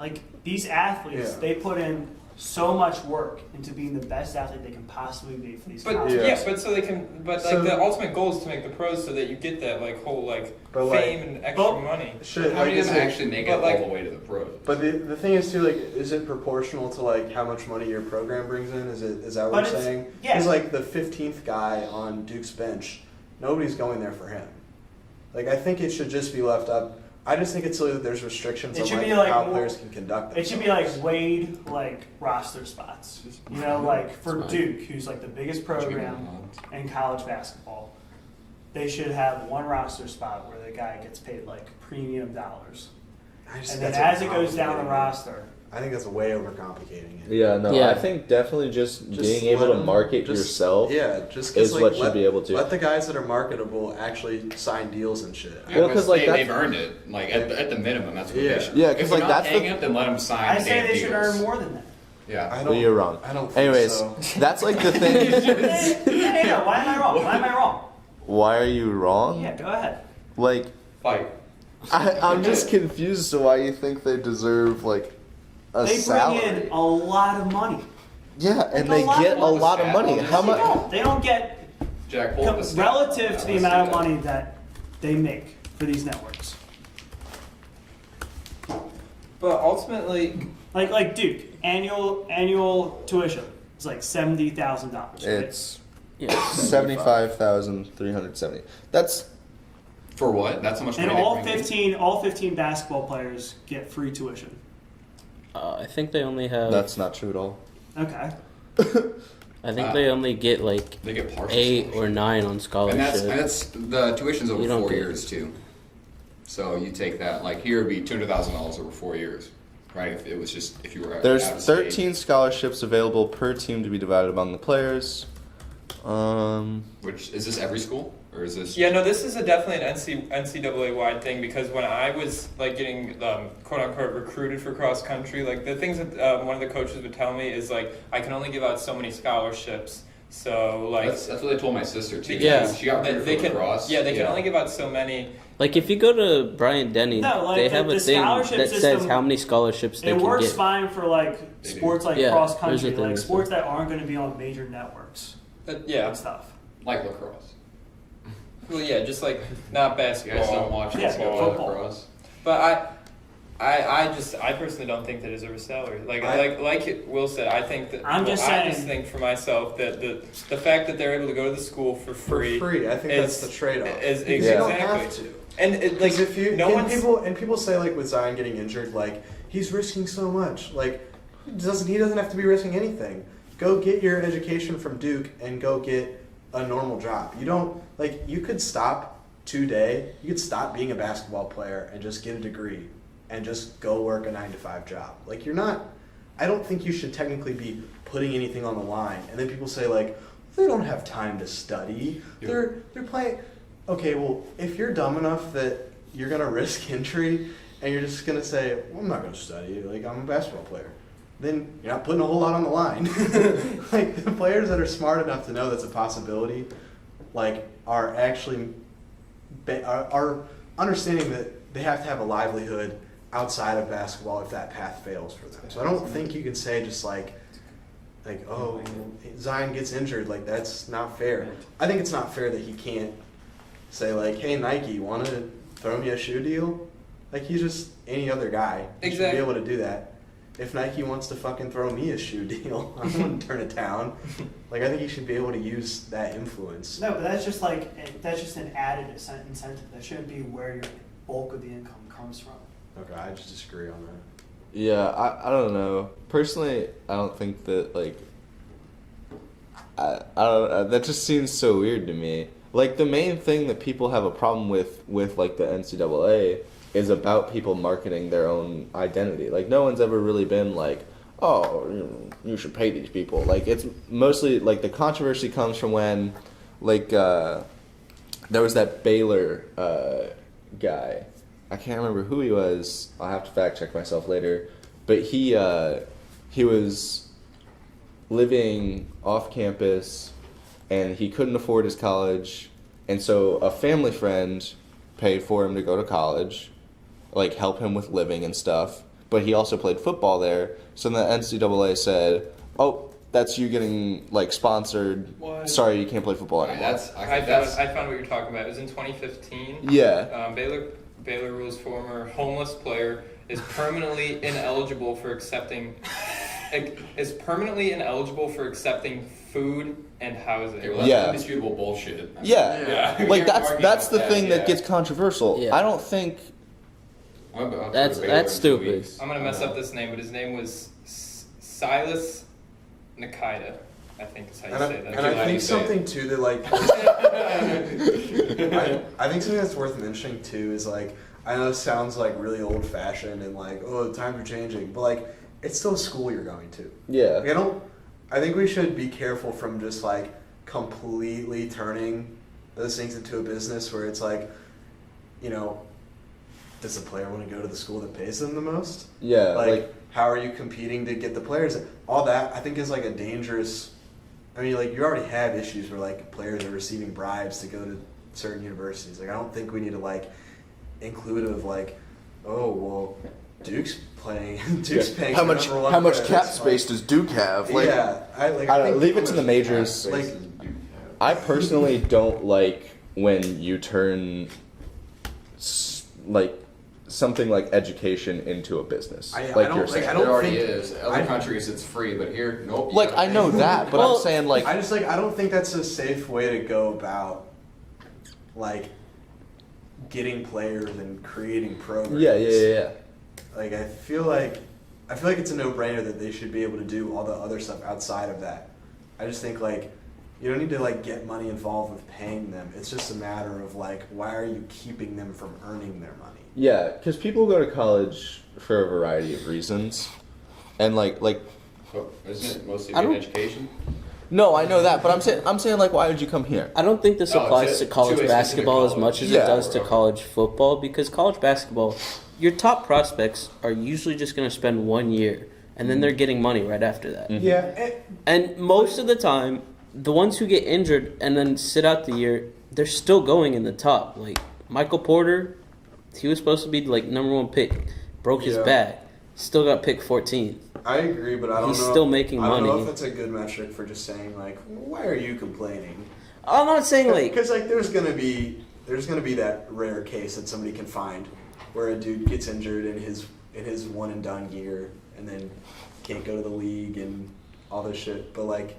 Speaker 3: These athletes,
Speaker 6: Yeah.
Speaker 3: they put in so much work into being the best athlete they can possibly be for these
Speaker 4: But
Speaker 3: colleges.
Speaker 6: Yeah.
Speaker 4: but so they can. But
Speaker 6: So-
Speaker 4: the ultimate goal is to make the pros, so that you get that whole
Speaker 6: But,
Speaker 4: fame and extra
Speaker 3: but-
Speaker 4: money.
Speaker 6: Should,
Speaker 2: How many of
Speaker 6: is
Speaker 2: them
Speaker 6: it-
Speaker 2: actually make it
Speaker 4: but,
Speaker 2: all the way to the pros?
Speaker 6: But the thing is too, is it proportional to how much money your program brings in? Is that what
Speaker 3: But
Speaker 6: you're
Speaker 3: it's-
Speaker 6: saying?
Speaker 3: yeah.
Speaker 6: Because the 15th guy on Duke's bench, nobody's going there for him. I think it should just be left up. I just think it's silly that there's restrictions
Speaker 3: It
Speaker 6: on
Speaker 3: should be
Speaker 6: how
Speaker 3: more-
Speaker 6: players can conduct themselves.
Speaker 3: It should be Wade, roster spots. For
Speaker 1: That's fine.
Speaker 3: Duke, who's the biggest program in college basketball, they should have one roster spot where the guy gets paid premium dollars.
Speaker 6: I just
Speaker 3: And
Speaker 6: think
Speaker 3: then
Speaker 6: that's
Speaker 3: as it goes down the
Speaker 6: overcomplicating it.
Speaker 3: roster,
Speaker 6: I think that's way overcomplicating it.
Speaker 5: Yeah, no,
Speaker 1: Yeah.
Speaker 5: I think definitely just
Speaker 6: Just
Speaker 5: being able
Speaker 6: let
Speaker 5: to
Speaker 6: 'em-
Speaker 5: market
Speaker 6: just-
Speaker 5: yourself.
Speaker 6: Yeah, just 'cause,
Speaker 5: is what should
Speaker 6: let-
Speaker 5: be able to.
Speaker 6: Let the guys that are marketable actually sign deals and shit.
Speaker 2: Yeah,
Speaker 5: Well, 'cause,
Speaker 2: because
Speaker 5: that's-
Speaker 2: they've earned it. At the minimum, that's what
Speaker 6: Yeah.
Speaker 2: they should.
Speaker 5: Yeah, 'cause,
Speaker 2: if they're not
Speaker 5: that's
Speaker 2: paying
Speaker 5: the-
Speaker 2: it, then let them sign.
Speaker 3: I
Speaker 2: the
Speaker 3: say
Speaker 2: damn
Speaker 3: they should
Speaker 2: deals.
Speaker 3: earn more than that.
Speaker 2: Yeah.
Speaker 6: I
Speaker 5: Well, you're wrong.
Speaker 6: I don't think
Speaker 5: Anyways,
Speaker 6: so.
Speaker 5: that's the thing.
Speaker 3: Yeah, why am I wrong? Why am I wrong?
Speaker 5: Why are you wrong?
Speaker 3: Yeah, go ahead.
Speaker 2: Fight.
Speaker 5: I'm just confused to why you think they deserve a
Speaker 3: They bring
Speaker 5: salary.
Speaker 3: in a lot of money.
Speaker 5: Yeah, and
Speaker 3: Like
Speaker 5: they
Speaker 3: a lot
Speaker 5: get
Speaker 3: of
Speaker 5: a lot of money. How
Speaker 3: They
Speaker 5: much?
Speaker 3: don't. They don't get
Speaker 2: Jack, pull up the stat.
Speaker 3: relative to the
Speaker 2: Let's
Speaker 3: amount of
Speaker 2: do that.
Speaker 3: money that they make for these networks.
Speaker 4: But ultimately,
Speaker 3: Like Duke, annual tuition is $70,000. Right?
Speaker 5: It's
Speaker 1: Yeah,
Speaker 5: 75,370. That's
Speaker 2: For what? That's how much
Speaker 3: And
Speaker 2: money
Speaker 3: all
Speaker 2: they bring in.
Speaker 3: 15 basketball players get free tuition.
Speaker 1: I think they only have.
Speaker 5: that's not true at all.
Speaker 3: Okay.
Speaker 1: I think they only get
Speaker 2: They get partial
Speaker 1: 8
Speaker 2: scholarship.
Speaker 1: or 9 on
Speaker 2: And
Speaker 1: scholarship.
Speaker 2: that's the tuition's over
Speaker 1: You don't
Speaker 2: 4
Speaker 1: get-
Speaker 2: years too. So you take that here it'd be $200,000 over 4 years, right? If it was just if you were
Speaker 5: There's
Speaker 2: out of state.
Speaker 5: 13 scholarships available per team to be divided among the players.
Speaker 2: Which is this every school or is this?
Speaker 4: yeah, no, this is definitely an NCAA wide thing because when I was getting quote unquote recruited for cross country, the things that one of the coaches would tell me is I can only give out so many scholarships. So
Speaker 2: That's what they told my sister too.
Speaker 1: Yeah.
Speaker 2: She got recruited
Speaker 4: they
Speaker 2: for
Speaker 4: can
Speaker 2: lacrosse.
Speaker 4: they can only give out so many.
Speaker 1: If you go to Bryant Denny,
Speaker 3: No,
Speaker 1: they
Speaker 3: the-
Speaker 1: have a
Speaker 3: the
Speaker 1: thing
Speaker 3: scholarship
Speaker 1: that
Speaker 3: system-
Speaker 1: says how many scholarships they
Speaker 3: It
Speaker 1: can
Speaker 3: works
Speaker 1: get.
Speaker 3: fine for
Speaker 2: They do.
Speaker 3: sports
Speaker 1: Yeah,
Speaker 3: cross
Speaker 1: there's a
Speaker 3: country,
Speaker 1: thing that
Speaker 3: sports that aren't going to be on major networks
Speaker 4: Yeah,
Speaker 3: and stuff.
Speaker 2: Like lacrosse.
Speaker 4: well, yeah, just not
Speaker 2: You
Speaker 4: basketball.
Speaker 2: guys don't watch
Speaker 3: Yeah,
Speaker 2: football or
Speaker 3: football.
Speaker 2: lacrosse.
Speaker 4: But I personally don't think they deserve a salary. Like Will said, I think that
Speaker 3: I'm just
Speaker 4: I
Speaker 3: saying.
Speaker 4: just think for myself that the fact that they're able to go to the school for free.
Speaker 6: I think that's the trade-off.
Speaker 4: Is
Speaker 6: You
Speaker 4: exactly.
Speaker 6: don't have to.
Speaker 4: And it,
Speaker 6: Like if you people say like with Zion getting injured, like he's risking so much. Like he doesn't have to be risking anything. Go get your education from Duke and go get a normal job. You don't like you could stop today. You could stop being a basketball player and just get a degree and just go work a 9-to-5 job. Like you're not. I don't think you should technically be putting anything on the line. And then people say like they don't have time to study.
Speaker 2: Yeah.
Speaker 6: They're playing. Okay, well, if you're dumb enough that you're gonna risk injury and you're just gonna say, well, I'm not gonna study, like I'm a basketball player, then you're not putting a whole lot on the line. Like the players that are smart enough to know that's a possibility, like are actually are understanding that they have to have a livelihood outside of basketball if that path fails for them. So I don't think you can say just like oh, Zion gets injured, like that's not fair. I think it's not fair that he can't say like, hey Nike, want to throw me a shoe deal? Like he's just any other guy. He should be able to do that. If Nike wants to fucking throw me a shoe deal, I wouldn't turn it down. Like I think he should be able to use that influence.
Speaker 3: No, but that's just an added incentive. That shouldn't be where your bulk of the income comes from.
Speaker 6: Okay, I just disagree on that.
Speaker 5: Yeah, I don't know. Personally, I don't think that like I don't that just seems so weird to me. Like the main thing that people have a problem with like the NCAA is about people marketing their own identity. Like no one's ever really been like, oh, you should pay these people. Like it's mostly like the controversy comes from when like there was that Baylor guy. I can't remember who he was. I'll have to fact check myself later. But he was living off campus and he couldn't afford his college, and so a family friend paid for him to go to college, like help him with living and stuff, but he also played football there, so the NCAA said, oh, that's you getting like sponsored.
Speaker 4: What?
Speaker 5: Sorry, you can't play football anymore.
Speaker 4: I found what you're talking about. It was in 2015.
Speaker 5: Yeah.
Speaker 4: Baylor Rules former homeless player is permanently ineligible for accepting food and housing.
Speaker 2: Okay, well, that's
Speaker 5: Yeah.
Speaker 2: indisputable bullshit.
Speaker 5: Yeah.
Speaker 2: We
Speaker 5: Like
Speaker 2: can't argue
Speaker 5: that's the
Speaker 2: about
Speaker 5: thing that
Speaker 2: yeah.
Speaker 5: gets controversial.
Speaker 1: Yeah.
Speaker 5: I don't think
Speaker 2: I'm about to
Speaker 1: That's
Speaker 2: go to Baylor in 2
Speaker 1: stupid.
Speaker 2: weeks.
Speaker 4: I'm gonna mess up this name, but his name was Silas Nikita, I think is how you
Speaker 6: And
Speaker 4: say that.
Speaker 6: I think
Speaker 2: you say it.
Speaker 6: something too that like I think something that's worth mentioning too is like I know this sounds like really old fashioned and like oh times are changing, but like it's still a school you're going to.
Speaker 5: yeah.
Speaker 6: Like, I think we should be careful from just like completely turning those things into a business where it's like, you know, does the player want to go to the school that pays them the most?
Speaker 5: Yeah.
Speaker 6: Like how are you competing to get the players? All that I think is like a dangerous. I mean, like you already have issues where like players are receiving bribes to go to certain universities. Like I don't think we need to like include of like, oh well, Duke's paying.
Speaker 5: How much
Speaker 6: for number one
Speaker 5: how much
Speaker 6: players.
Speaker 5: cap space does Duke have? Like,
Speaker 6: yeah, I
Speaker 5: I don't
Speaker 6: think
Speaker 5: leave it to the majors.
Speaker 6: Like,
Speaker 5: I personally don't like when you turn like something like education into a business.
Speaker 6: I
Speaker 5: Like
Speaker 6: don't-
Speaker 5: you're
Speaker 6: like,
Speaker 5: saying.
Speaker 6: I
Speaker 2: It
Speaker 6: don't
Speaker 2: already
Speaker 6: think-
Speaker 2: is. Other countries, it's free, but here, nope. you
Speaker 5: Like
Speaker 2: gotta
Speaker 5: I know
Speaker 2: pay.
Speaker 5: that, but
Speaker 1: Well,
Speaker 5: I'm saying like
Speaker 6: I don't think that's a safe way to go about like getting players and creating programs.
Speaker 5: yeah.
Speaker 6: Like I feel like it's a no-brainer that they should be able to do all the other stuff outside of that. I just think like you don't need to like get money involved with paying them. It's just a matter of like why are you keeping them from earning their money?
Speaker 5: Yeah, because people go to college for a variety of reasons, and like
Speaker 2: Oh, isn't it mostly
Speaker 1: I
Speaker 2: about
Speaker 1: don't-
Speaker 2: education?
Speaker 5: no, I know that, but I'm saying like why would you come here?
Speaker 1: I don't think this
Speaker 2: Oh,
Speaker 1: applies
Speaker 2: to
Speaker 1: to college
Speaker 2: a specific
Speaker 1: basketball as
Speaker 2: college.
Speaker 1: much as
Speaker 5: Yeah.
Speaker 1: it does to
Speaker 2: Okay.
Speaker 1: college football, because college basketball, your top prospects are usually just going to spend 1 year, and then they're getting money right after that.
Speaker 5: Mhm.
Speaker 6: Yeah,
Speaker 1: And most of the time, the ones who get injured and then sit out the year, they're still going in the top. Like Michael Porter, he was supposed to be like #1 pick, broke his
Speaker 6: Yeah.
Speaker 1: back, still got picked 14th.
Speaker 6: I agree, but I don't
Speaker 1: He's
Speaker 6: know.
Speaker 1: still making
Speaker 6: I don't know
Speaker 1: money.
Speaker 6: if that's a good metric for just saying like, why are you complaining?
Speaker 1: I'm not saying like
Speaker 6: Because like there's gonna be that rare case that somebody can find where a dude gets injured and his in his one and done year, and then can't go to the league and all this shit. But like,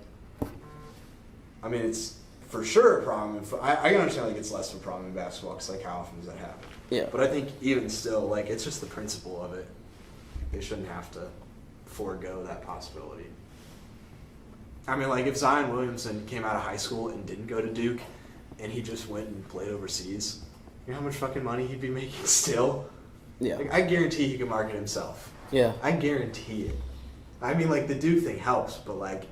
Speaker 6: I mean, it's for sure a problem. I can understand like it's less of a problem in basketball because like how often does that happen?
Speaker 1: Yeah.
Speaker 6: But I think even still, like it's just the principle of it. They shouldn't have to forego that possibility. I mean, like if Zion Williamson came out of high school and didn't go to Duke, and he just went and played overseas, you know how much fucking money he'd be making still?
Speaker 1: Yeah.
Speaker 6: Like, I guarantee he can market himself.
Speaker 1: Yeah.
Speaker 6: I guarantee it. I mean, like the Duke thing helps, but like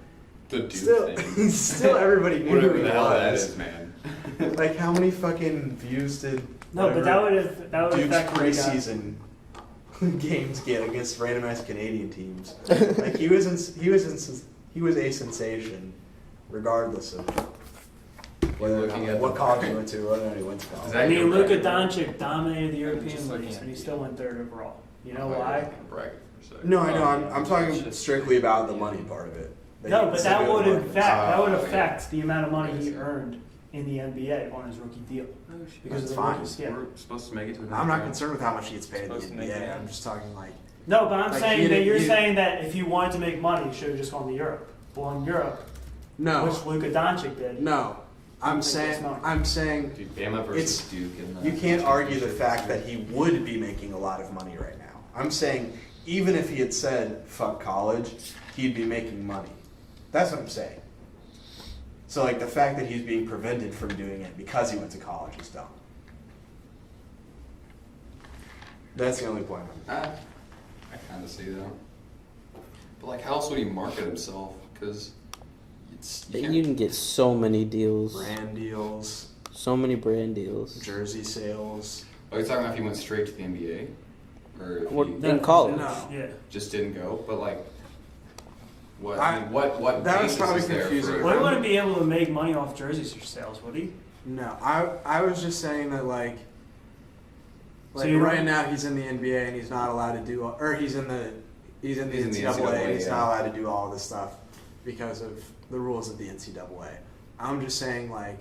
Speaker 2: The Duke
Speaker 6: still,
Speaker 2: thing.
Speaker 6: still everybody knew who
Speaker 2: Whatever
Speaker 6: he
Speaker 2: the hell that
Speaker 6: was.
Speaker 2: is, man.
Speaker 6: Like how many fucking views did
Speaker 3: No, but that would
Speaker 6: Duke's
Speaker 3: affect the guy.
Speaker 6: preseason games get against random ass Canadian teams? Like he was a sensation, regardless of whether or
Speaker 2: Looking
Speaker 6: not,
Speaker 2: at
Speaker 6: what
Speaker 2: the-
Speaker 6: college he went to, whether or not he went to
Speaker 2: Is
Speaker 6: college.
Speaker 2: that
Speaker 3: I mean,
Speaker 2: your
Speaker 3: Luka
Speaker 2: bracket?
Speaker 3: Doncic dominated the
Speaker 4: just
Speaker 3: European
Speaker 4: looking
Speaker 3: leagues,
Speaker 4: at
Speaker 3: and he
Speaker 4: the
Speaker 3: still went third overall. You know
Speaker 2: Oh, yeah,
Speaker 3: why?
Speaker 2: bracket for a second.
Speaker 6: No, I know.
Speaker 4: Oh,
Speaker 6: I'm
Speaker 4: it's
Speaker 6: talking
Speaker 4: just-
Speaker 6: strictly about the money part of it.
Speaker 3: No, but that would
Speaker 2: Oh,
Speaker 3: affect the amount of money he
Speaker 2: yeah.
Speaker 3: earned in the NBA on his rookie deal because of
Speaker 6: That's
Speaker 3: the
Speaker 6: fine.
Speaker 3: rookies. Yeah.
Speaker 2: We're supposed to make it to another
Speaker 6: I'm not
Speaker 2: round.
Speaker 6: concerned with how much he gets paid in the
Speaker 4: Supposed to make
Speaker 6: NBA.
Speaker 4: it.
Speaker 6: I'm just talking like
Speaker 3: No, but I'm
Speaker 6: Like,
Speaker 3: saying
Speaker 6: he
Speaker 3: that
Speaker 6: didn't-
Speaker 3: you're
Speaker 6: he-
Speaker 3: saying that if you wanted to make money, you should have just gone to Europe. Well, in Europe, which Luka Doncic did.
Speaker 6: no. I'm
Speaker 3: I think
Speaker 6: saying
Speaker 3: that's not-
Speaker 6: I'm saying
Speaker 2: Dude, Bama versus Duke. In the
Speaker 6: you can't argue the
Speaker 2: championship.
Speaker 6: fact that he would be making a lot of money right now. I'm saying even if he had said fuck college, he'd be making money. That's what I'm saying. So like the fact that he's being prevented from doing it because he went to college is dumb. That's the only point.
Speaker 2: I kind of see that. But like, how else would he market himself? Because
Speaker 1: You can get so many deals,
Speaker 6: Brand deals,
Speaker 1: so many brand deals.
Speaker 6: jersey sales.
Speaker 2: Are you talking about if he went straight to the NBA, or if
Speaker 1: What-
Speaker 2: he
Speaker 1: in college.
Speaker 6: No.
Speaker 3: Yeah.
Speaker 2: just didn't go? But like, what?
Speaker 6: I-
Speaker 2: I mean, what?
Speaker 6: that was
Speaker 2: basis
Speaker 6: probably
Speaker 2: is there
Speaker 6: confusing.
Speaker 2: for-
Speaker 3: Well, he wouldn't be able to make money off jerseys sales, would he?
Speaker 6: No, I was just saying that like
Speaker 3: So you
Speaker 6: right
Speaker 3: don't-
Speaker 6: now he's in the NBA and he's not allowed to do or he's in the
Speaker 2: He's in the
Speaker 6: NCAA and he's
Speaker 2: NCAA,
Speaker 6: not allowed to do all this stuff because of the rules of the NCAA. I'm just saying like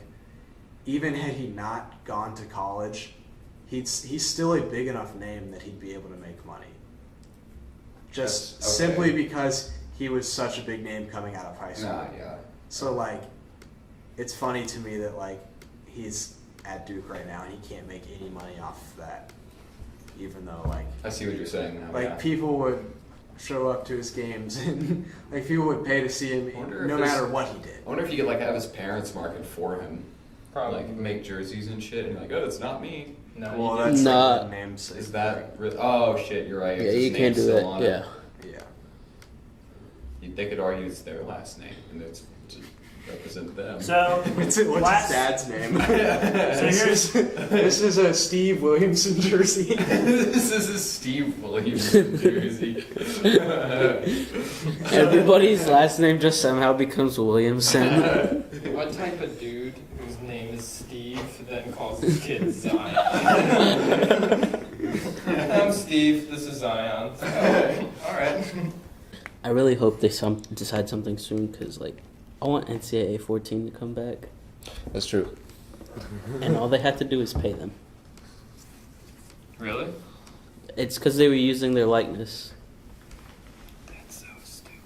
Speaker 6: even had he not gone to college, he's still a big enough name that he'd be able to make money. Just
Speaker 2: That's okay.
Speaker 6: simply because he was such a big name coming out of high school.
Speaker 2: Nah, yeah.
Speaker 6: So like, it's funny to me that like he's at Duke right now and he can't make any money off of that, even though like
Speaker 2: I see what you're saying now.
Speaker 6: like
Speaker 2: yeah.
Speaker 6: people would show up to his games and like people would pay to see him
Speaker 2: Wonder
Speaker 6: no
Speaker 2: if this-
Speaker 6: matter what he did.
Speaker 2: I wonder if he could like have his parents market for him,
Speaker 4: Probably.
Speaker 2: like make jerseys and shit, and you're like, oh, it's not me.
Speaker 4: No,
Speaker 6: Well,
Speaker 4: you
Speaker 6: that's
Speaker 1: Nah.
Speaker 6: like the namesake.
Speaker 2: Is that? Oh shit, you're right.
Speaker 1: Yeah,
Speaker 2: His
Speaker 1: you
Speaker 2: name's
Speaker 1: can't do
Speaker 2: still
Speaker 1: it.
Speaker 2: on
Speaker 1: Yeah.
Speaker 6: Yeah.
Speaker 2: They could argue it's their last name, and it's to represent them.
Speaker 3: So,
Speaker 6: What's
Speaker 3: last-
Speaker 6: his dad's name?
Speaker 3: So here's
Speaker 6: This is a Steve Williamson jersey.
Speaker 2: This is a Steve Williamson jersey.
Speaker 1: Everybody's last name just somehow becomes Williamson.
Speaker 4: What type of dude whose name is Steve then calls his kid Zion? I'm Steve. This is Zion. All right.
Speaker 1: I really hope they decide something soon because, like, I want NCAA 14 to come back,
Speaker 5: That's true.
Speaker 1: and all they have to do is pay them.
Speaker 4: Really?
Speaker 1: It's because they were using their likeness.
Speaker 4: That's so stupid.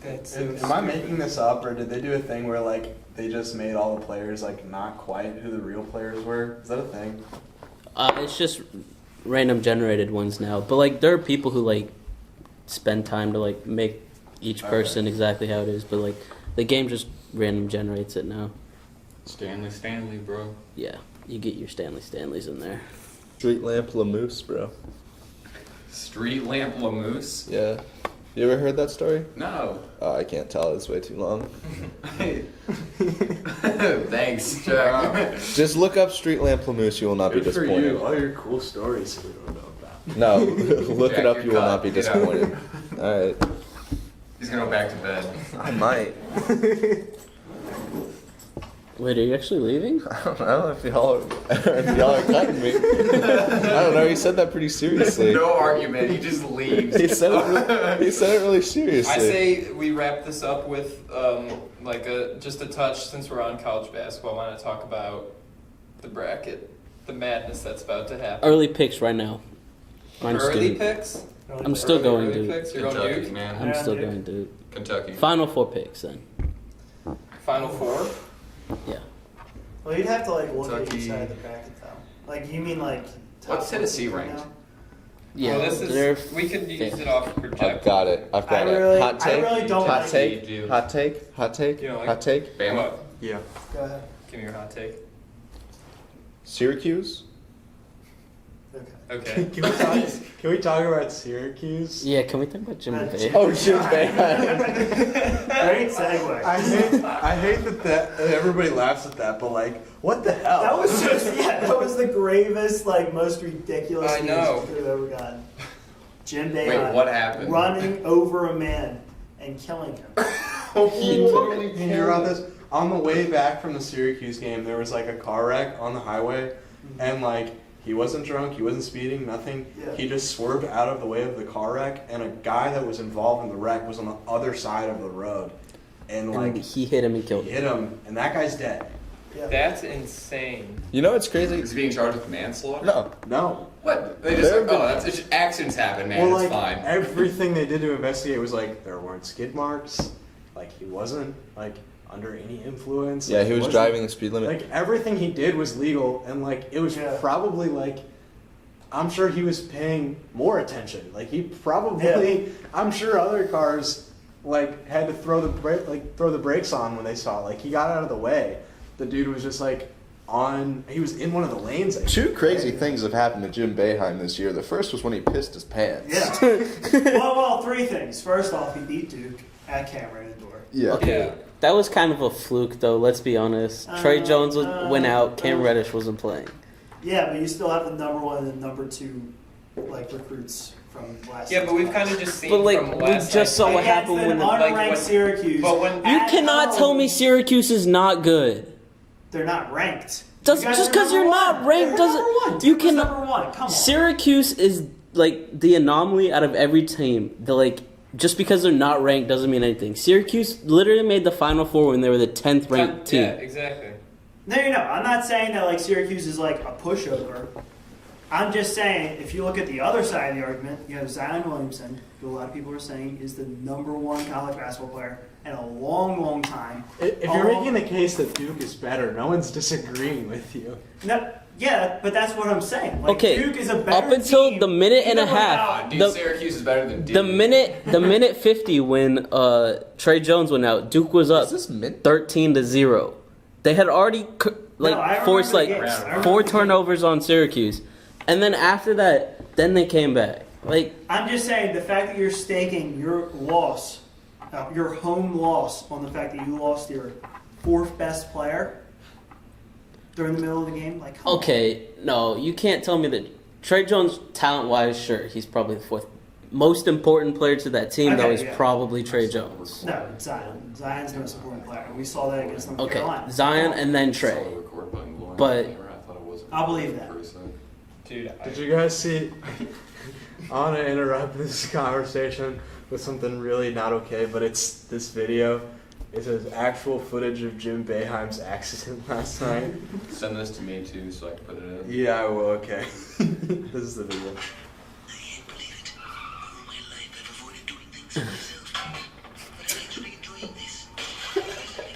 Speaker 4: That's so
Speaker 6: Am I making this up, or did they do a thing where like they just made all the players like not quite who the real players were? Is that a thing?
Speaker 1: It's just random generated ones now, but like there are people who like spend time to like make each person exactly how it is, but like the game just random generates it now.
Speaker 2: Stanley, bro.
Speaker 1: Yeah, you get your Stanleys in there.
Speaker 5: Street Lamp Lamoose, bro.
Speaker 2: Street Lamp Lamoose?
Speaker 5: Yeah. You ever heard that story?
Speaker 2: No.
Speaker 5: Oh, I can't tell. It's way too long.
Speaker 2: Thanks, Jack.
Speaker 5: Just look up Street Lamp Lamoose. You will not be
Speaker 6: Good for
Speaker 5: disappointed.
Speaker 6: you. All your cool stories we don't know about.
Speaker 5: No, look
Speaker 2: Jack,
Speaker 5: it up.
Speaker 2: you're
Speaker 5: You will
Speaker 2: cut.
Speaker 5: not be
Speaker 2: Get out.
Speaker 5: disappointed. All right.
Speaker 2: He's gonna go back to bed.
Speaker 5: I might.
Speaker 1: Wait, are you actually leaving?
Speaker 5: I don't know if y'all are cutting me. I don't know. He said that pretty seriously.
Speaker 2: No argument. He just leaves.
Speaker 5: He said it really seriously.
Speaker 4: I say we wrap this up with just a touch since we're on college basketball. I want to talk about the bracket, the madness that's about to happen.
Speaker 1: Early picks right now. Mine's
Speaker 4: Early
Speaker 1: Duke.
Speaker 4: picks?
Speaker 1: I'm still going
Speaker 4: Early
Speaker 1: Duke.
Speaker 4: picks? You're going
Speaker 2: Kentucky,
Speaker 4: Duke?
Speaker 2: man.
Speaker 1: I'm
Speaker 3: Yeah,
Speaker 1: still
Speaker 3: Duke.
Speaker 1: going Duke.
Speaker 2: Kentucky.
Speaker 1: Final 4 picks then.
Speaker 4: Final four?
Speaker 1: Yeah.
Speaker 3: Well, you'd have to like look at
Speaker 2: Kentucky.
Speaker 3: each side of the bracket though. Like you mean like top
Speaker 2: What's Tennessee
Speaker 3: 14
Speaker 2: ranked?
Speaker 3: now?
Speaker 1: Yeah.
Speaker 4: Well, this
Speaker 1: they're
Speaker 4: is, we could use
Speaker 1: fifth.
Speaker 4: it off
Speaker 5: I've
Speaker 4: project.
Speaker 5: got it. I've got
Speaker 3: I
Speaker 5: it.
Speaker 3: really-
Speaker 5: Hot
Speaker 3: I
Speaker 5: take.
Speaker 3: really don't
Speaker 5: hot
Speaker 3: like
Speaker 5: take.
Speaker 2: it.
Speaker 5: Hot take. Hot take.
Speaker 4: You don't like
Speaker 5: Hot take.
Speaker 2: Bama.
Speaker 4: What?
Speaker 6: Yeah.
Speaker 3: Go ahead.
Speaker 4: Give me your hot take.
Speaker 5: Syracuse.
Speaker 3: Okay.
Speaker 4: Okay.
Speaker 6: Can we talk about Syracuse?
Speaker 1: Yeah, can we talk about Jim Bay?
Speaker 5: Oh, Jim Bay.
Speaker 3: Great segue.
Speaker 6: I hate that everybody laughs at that, but like, what the hell?
Speaker 3: That was just that was the gravest, like most ridiculous
Speaker 4: I
Speaker 3: news
Speaker 4: know.
Speaker 3: we could have ever gotten. Jim
Speaker 2: Wait,
Speaker 3: Boeheim
Speaker 2: what happened?
Speaker 3: running over a man and killing him.
Speaker 6: He totally Did you hear about this? On the way back from the Syracuse game, there was like a car wreck on the highway, and like he wasn't drunk, he wasn't speeding, nothing.
Speaker 3: Yeah.
Speaker 6: He just swerved out of the way of the car wreck, and a guy that was involved in the wreck was on the other side of the road, and like
Speaker 1: And he hit him and killed
Speaker 6: he
Speaker 1: him.
Speaker 6: hit him, and that guy's dead.
Speaker 3: Yeah.
Speaker 4: That's insane.
Speaker 5: You know what's crazy?
Speaker 2: Is he being charged with manslaughter?
Speaker 5: No.
Speaker 6: No.
Speaker 2: What? They just
Speaker 5: There
Speaker 2: like,
Speaker 5: have
Speaker 2: oh, that's it's just, accidents happen, man.
Speaker 6: Well,
Speaker 2: it's
Speaker 6: like
Speaker 2: fine.
Speaker 6: everything they did to investigate was like there weren't skid marks, like he wasn't like under any influence.
Speaker 5: Yeah,
Speaker 6: like,
Speaker 5: he was
Speaker 6: wasn't-
Speaker 5: driving the speed limit.
Speaker 6: Like everything he did was legal, and like it was
Speaker 3: Yeah.
Speaker 6: probably like, I'm sure he was paying more attention. Like he probably, I'm sure other cars like had to throw the brakes on when they saw it. Like he got out of the way. The dude was just like he was in one of the lanes. I think,
Speaker 5: Two crazy
Speaker 6: right?
Speaker 5: things have happened to Jim Boeheim this year. The first was when he pissed his pants.
Speaker 3: Yeah. well, three things. First off, he beat Duke at Cameron Indoor.
Speaker 5: Yeah.
Speaker 4: Yeah.
Speaker 1: That was kind of a fluke, though. Let's be honest. Trey Jones went out. Cam Reddish wasn't playing.
Speaker 3: Yeah, but you still have the number one and the number two like recruits from last.
Speaker 4: Yeah, but we've
Speaker 3: season.
Speaker 4: kind of just seen
Speaker 1: But, like,
Speaker 4: from
Speaker 1: we
Speaker 4: last
Speaker 1: just saw
Speaker 4: night-
Speaker 1: what
Speaker 3: Against
Speaker 1: happened
Speaker 3: an
Speaker 1: when the-
Speaker 3: unranked
Speaker 4: like, when-
Speaker 3: Syracuse.
Speaker 4: but when-
Speaker 1: You
Speaker 3: at
Speaker 1: cannot
Speaker 3: home,
Speaker 1: tell me Syracuse is not good.
Speaker 3: they're not ranked.
Speaker 1: Just
Speaker 3: You guys
Speaker 1: just
Speaker 3: are
Speaker 1: because you're
Speaker 3: number
Speaker 1: not
Speaker 3: one.
Speaker 1: ranked
Speaker 3: They're
Speaker 1: doesn't.
Speaker 3: number one.
Speaker 1: You
Speaker 3: Duke is
Speaker 1: cannot.
Speaker 3: number one. Come on.
Speaker 1: Syracuse is like the anomaly out of every team. The like just because they're not ranked doesn't mean anything. Syracuse literally made the Final Four when they were the 10th ranked team.
Speaker 4: Yeah, exactly.
Speaker 3: No, I'm not saying that like Syracuse is like a pushover. I'm just saying if you look at the other side of the argument, you have Zion Williamson, who a lot of people are saying is the number one college basketball player in a long, long time.
Speaker 6: If you're making the case that Duke is better, no one's disagreeing with you.
Speaker 3: No, yeah, but that's what I'm saying. Like,
Speaker 1: Okay,
Speaker 3: Duke is a better
Speaker 1: up until
Speaker 3: team,
Speaker 1: the minute and a
Speaker 3: even
Speaker 1: half,
Speaker 3: without-
Speaker 2: Dude,
Speaker 1: the-
Speaker 2: Syracuse is better than Duke.
Speaker 1: the minute 50 when Trey Jones went out, Duke was up
Speaker 5: Is this mint?
Speaker 1: 13-0. They had already
Speaker 3: I
Speaker 1: forced
Speaker 3: remember the
Speaker 1: like
Speaker 3: games. I remember
Speaker 1: 4
Speaker 3: the
Speaker 1: turnovers on Syracuse, and then after that, then they came back. Like
Speaker 3: I'm just saying the fact that you're staking your loss, your home loss, on the fact that you lost your fourth best player during the middle of the game, like come on.
Speaker 1: okay, no, you can't tell me that Trey Jones, talent-wise, sure, he's probably the fourth most important player to that team.
Speaker 3: Okay,
Speaker 1: though is
Speaker 3: yeah.
Speaker 1: probably Trey Jones.
Speaker 3: No, Zion. Zion's the most important player. We saw that against North
Speaker 1: Okay,
Speaker 3: Carolina.
Speaker 1: Zion and then
Speaker 2: I saw
Speaker 1: Trey.
Speaker 2: the record button glowing
Speaker 1: But-
Speaker 2: on the camera. I thought it was.
Speaker 3: I'll believe that.
Speaker 4: Dude,
Speaker 6: Did you guys see? I want to interrupt this conversation with something really not okay, but it's this video. It says actual footage of Jim Boeheim's accident last night.
Speaker 2: Send this to me too, so I can put it in.
Speaker 6: Yeah, I will. Okay. This is the video.
Speaker 9: I can't believe it. All my life I've avoided doing things for myself. But I'm actually enjoying this.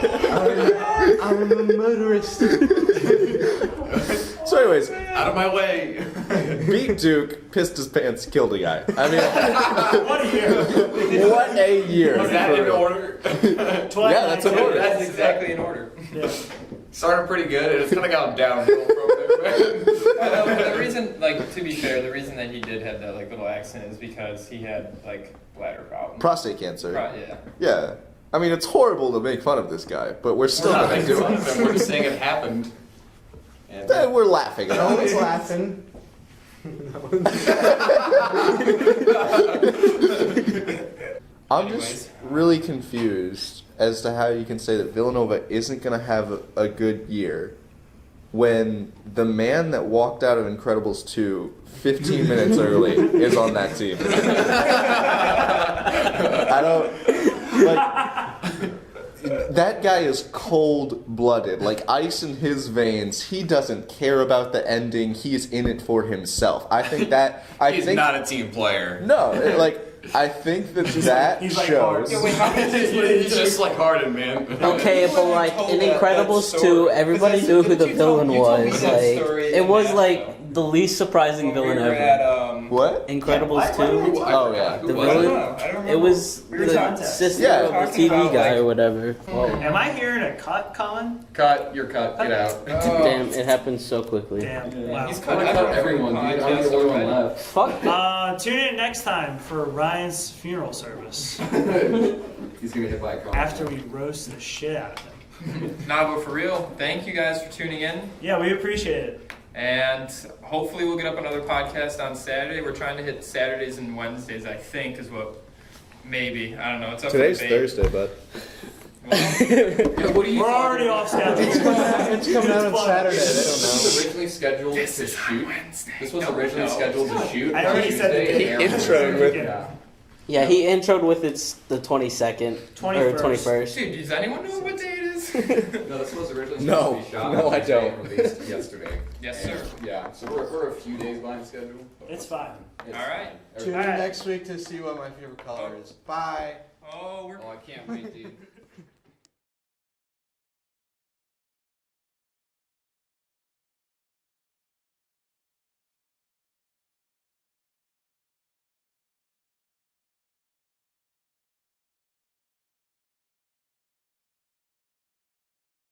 Speaker 9: I'm a motorist.
Speaker 5: So, anyways,
Speaker 2: Out of my way.
Speaker 5: beat Duke, pissed his pants, killed a guy. I mean,
Speaker 3: What a year.
Speaker 5: what a year.
Speaker 2: Was that
Speaker 5: for
Speaker 2: in
Speaker 5: real.
Speaker 2: order?
Speaker 5: Yeah, that's in order.
Speaker 4: that's exactly in order.
Speaker 3: Yeah.
Speaker 2: Started pretty good, and it's kind of gone downhill from there.
Speaker 4: The reason, like, to be fair, the reason that he did have that like little accident is because he had like bladder problems.
Speaker 5: Prostate cancer.
Speaker 4: Yeah.
Speaker 5: Yeah. I mean, it's horrible to make fun of this guy, but we're still
Speaker 2: We're not
Speaker 5: going to
Speaker 2: making
Speaker 5: do
Speaker 2: fun of
Speaker 5: it.
Speaker 2: him, we're just saying it happened. And
Speaker 5: We're laughing at
Speaker 6: No
Speaker 5: all
Speaker 6: one's
Speaker 5: this.
Speaker 6: laughing.
Speaker 5: I'm
Speaker 4: Anyways.
Speaker 5: just really confused as to how you can say that Villanova isn't going to have a good year when the man that walked out of Incredibles 2 15 minutes early is on that team. I don't like that guy is cold-blooded, like ice in his veins. He doesn't care about the ending. He is in it for himself. I think that.
Speaker 2: He's not a team player.
Speaker 5: No, like I think that
Speaker 3: he's like
Speaker 5: shows.
Speaker 4: Yeah, wait, how did
Speaker 2: He's just like Harden, man.
Speaker 1: Okay, but like in Incredibles 2, everybody knew who the villain was. Like it was like the least surprising villain
Speaker 4: we were
Speaker 1: ever.
Speaker 4: at,
Speaker 5: What?
Speaker 1: Incredibles 2.
Speaker 5: Oh yeah.
Speaker 1: The
Speaker 4: I don't
Speaker 1: villain.
Speaker 4: know. I don't remember.
Speaker 1: It was
Speaker 3: We were
Speaker 1: the
Speaker 3: talking-
Speaker 1: sister
Speaker 5: Yeah.
Speaker 1: of the
Speaker 4: Talking
Speaker 1: TV
Speaker 4: about,
Speaker 1: guy
Speaker 4: like-
Speaker 1: or whatever.
Speaker 3: Am I hearing a cut, Colin?
Speaker 2: Cut. You're cut. Get out.
Speaker 1: Damn, it happened so quickly.
Speaker 3: Damn. Wow.
Speaker 4: He's
Speaker 2: I
Speaker 4: cut
Speaker 2: cut everyone, dude. I don't know where one left.
Speaker 1: Fuck.
Speaker 3: Tune in next time for Ryan's funeral service
Speaker 2: He's gonna get hit by a car.
Speaker 3: after we roast the shit out of him.
Speaker 4: Nah, but for real, thank you guys for tuning in.
Speaker 3: Yeah, we appreciate it.
Speaker 4: And hopefully we'll get up another podcast on Saturday. We're trying to hit Saturdays and Wednesdays, I think, is what maybe. I don't know. It's up
Speaker 5: Today's
Speaker 4: for debate.
Speaker 5: Thursday, bud.
Speaker 4: Well,
Speaker 2: What are you?
Speaker 3: We're already off schedule.
Speaker 7: It's coming out on
Speaker 3: fun.
Speaker 7: Saturday. They
Speaker 2: This
Speaker 7: don't know.
Speaker 2: was originally scheduled to shoot. This was originally scheduled to shoot.
Speaker 3: I already said the
Speaker 2: Tuesday,
Speaker 3: date.
Speaker 2: and
Speaker 5: Introed with-
Speaker 2: Yeah.
Speaker 1: Yeah, he introed with it's the 22nd or 21st.
Speaker 4: Dude, does anyone know what day it is?
Speaker 2: No, this was originally
Speaker 5: No.
Speaker 2: supposed to be shot.
Speaker 5: No,
Speaker 2: on
Speaker 5: I
Speaker 2: Tuesday
Speaker 5: don't.
Speaker 2: and released yesterday.
Speaker 4: Yes,
Speaker 2: And,
Speaker 4: sir.
Speaker 2: Yeah, so we're a few days behind schedule. but
Speaker 3: It's fine.
Speaker 2: it's
Speaker 4: All right.
Speaker 2: fine.
Speaker 6: Tune in
Speaker 3: Alright.
Speaker 6: next week to see what my favorite color is. Bye.
Speaker 4: Oh, we're
Speaker 2: Oh, I can't wait, dude.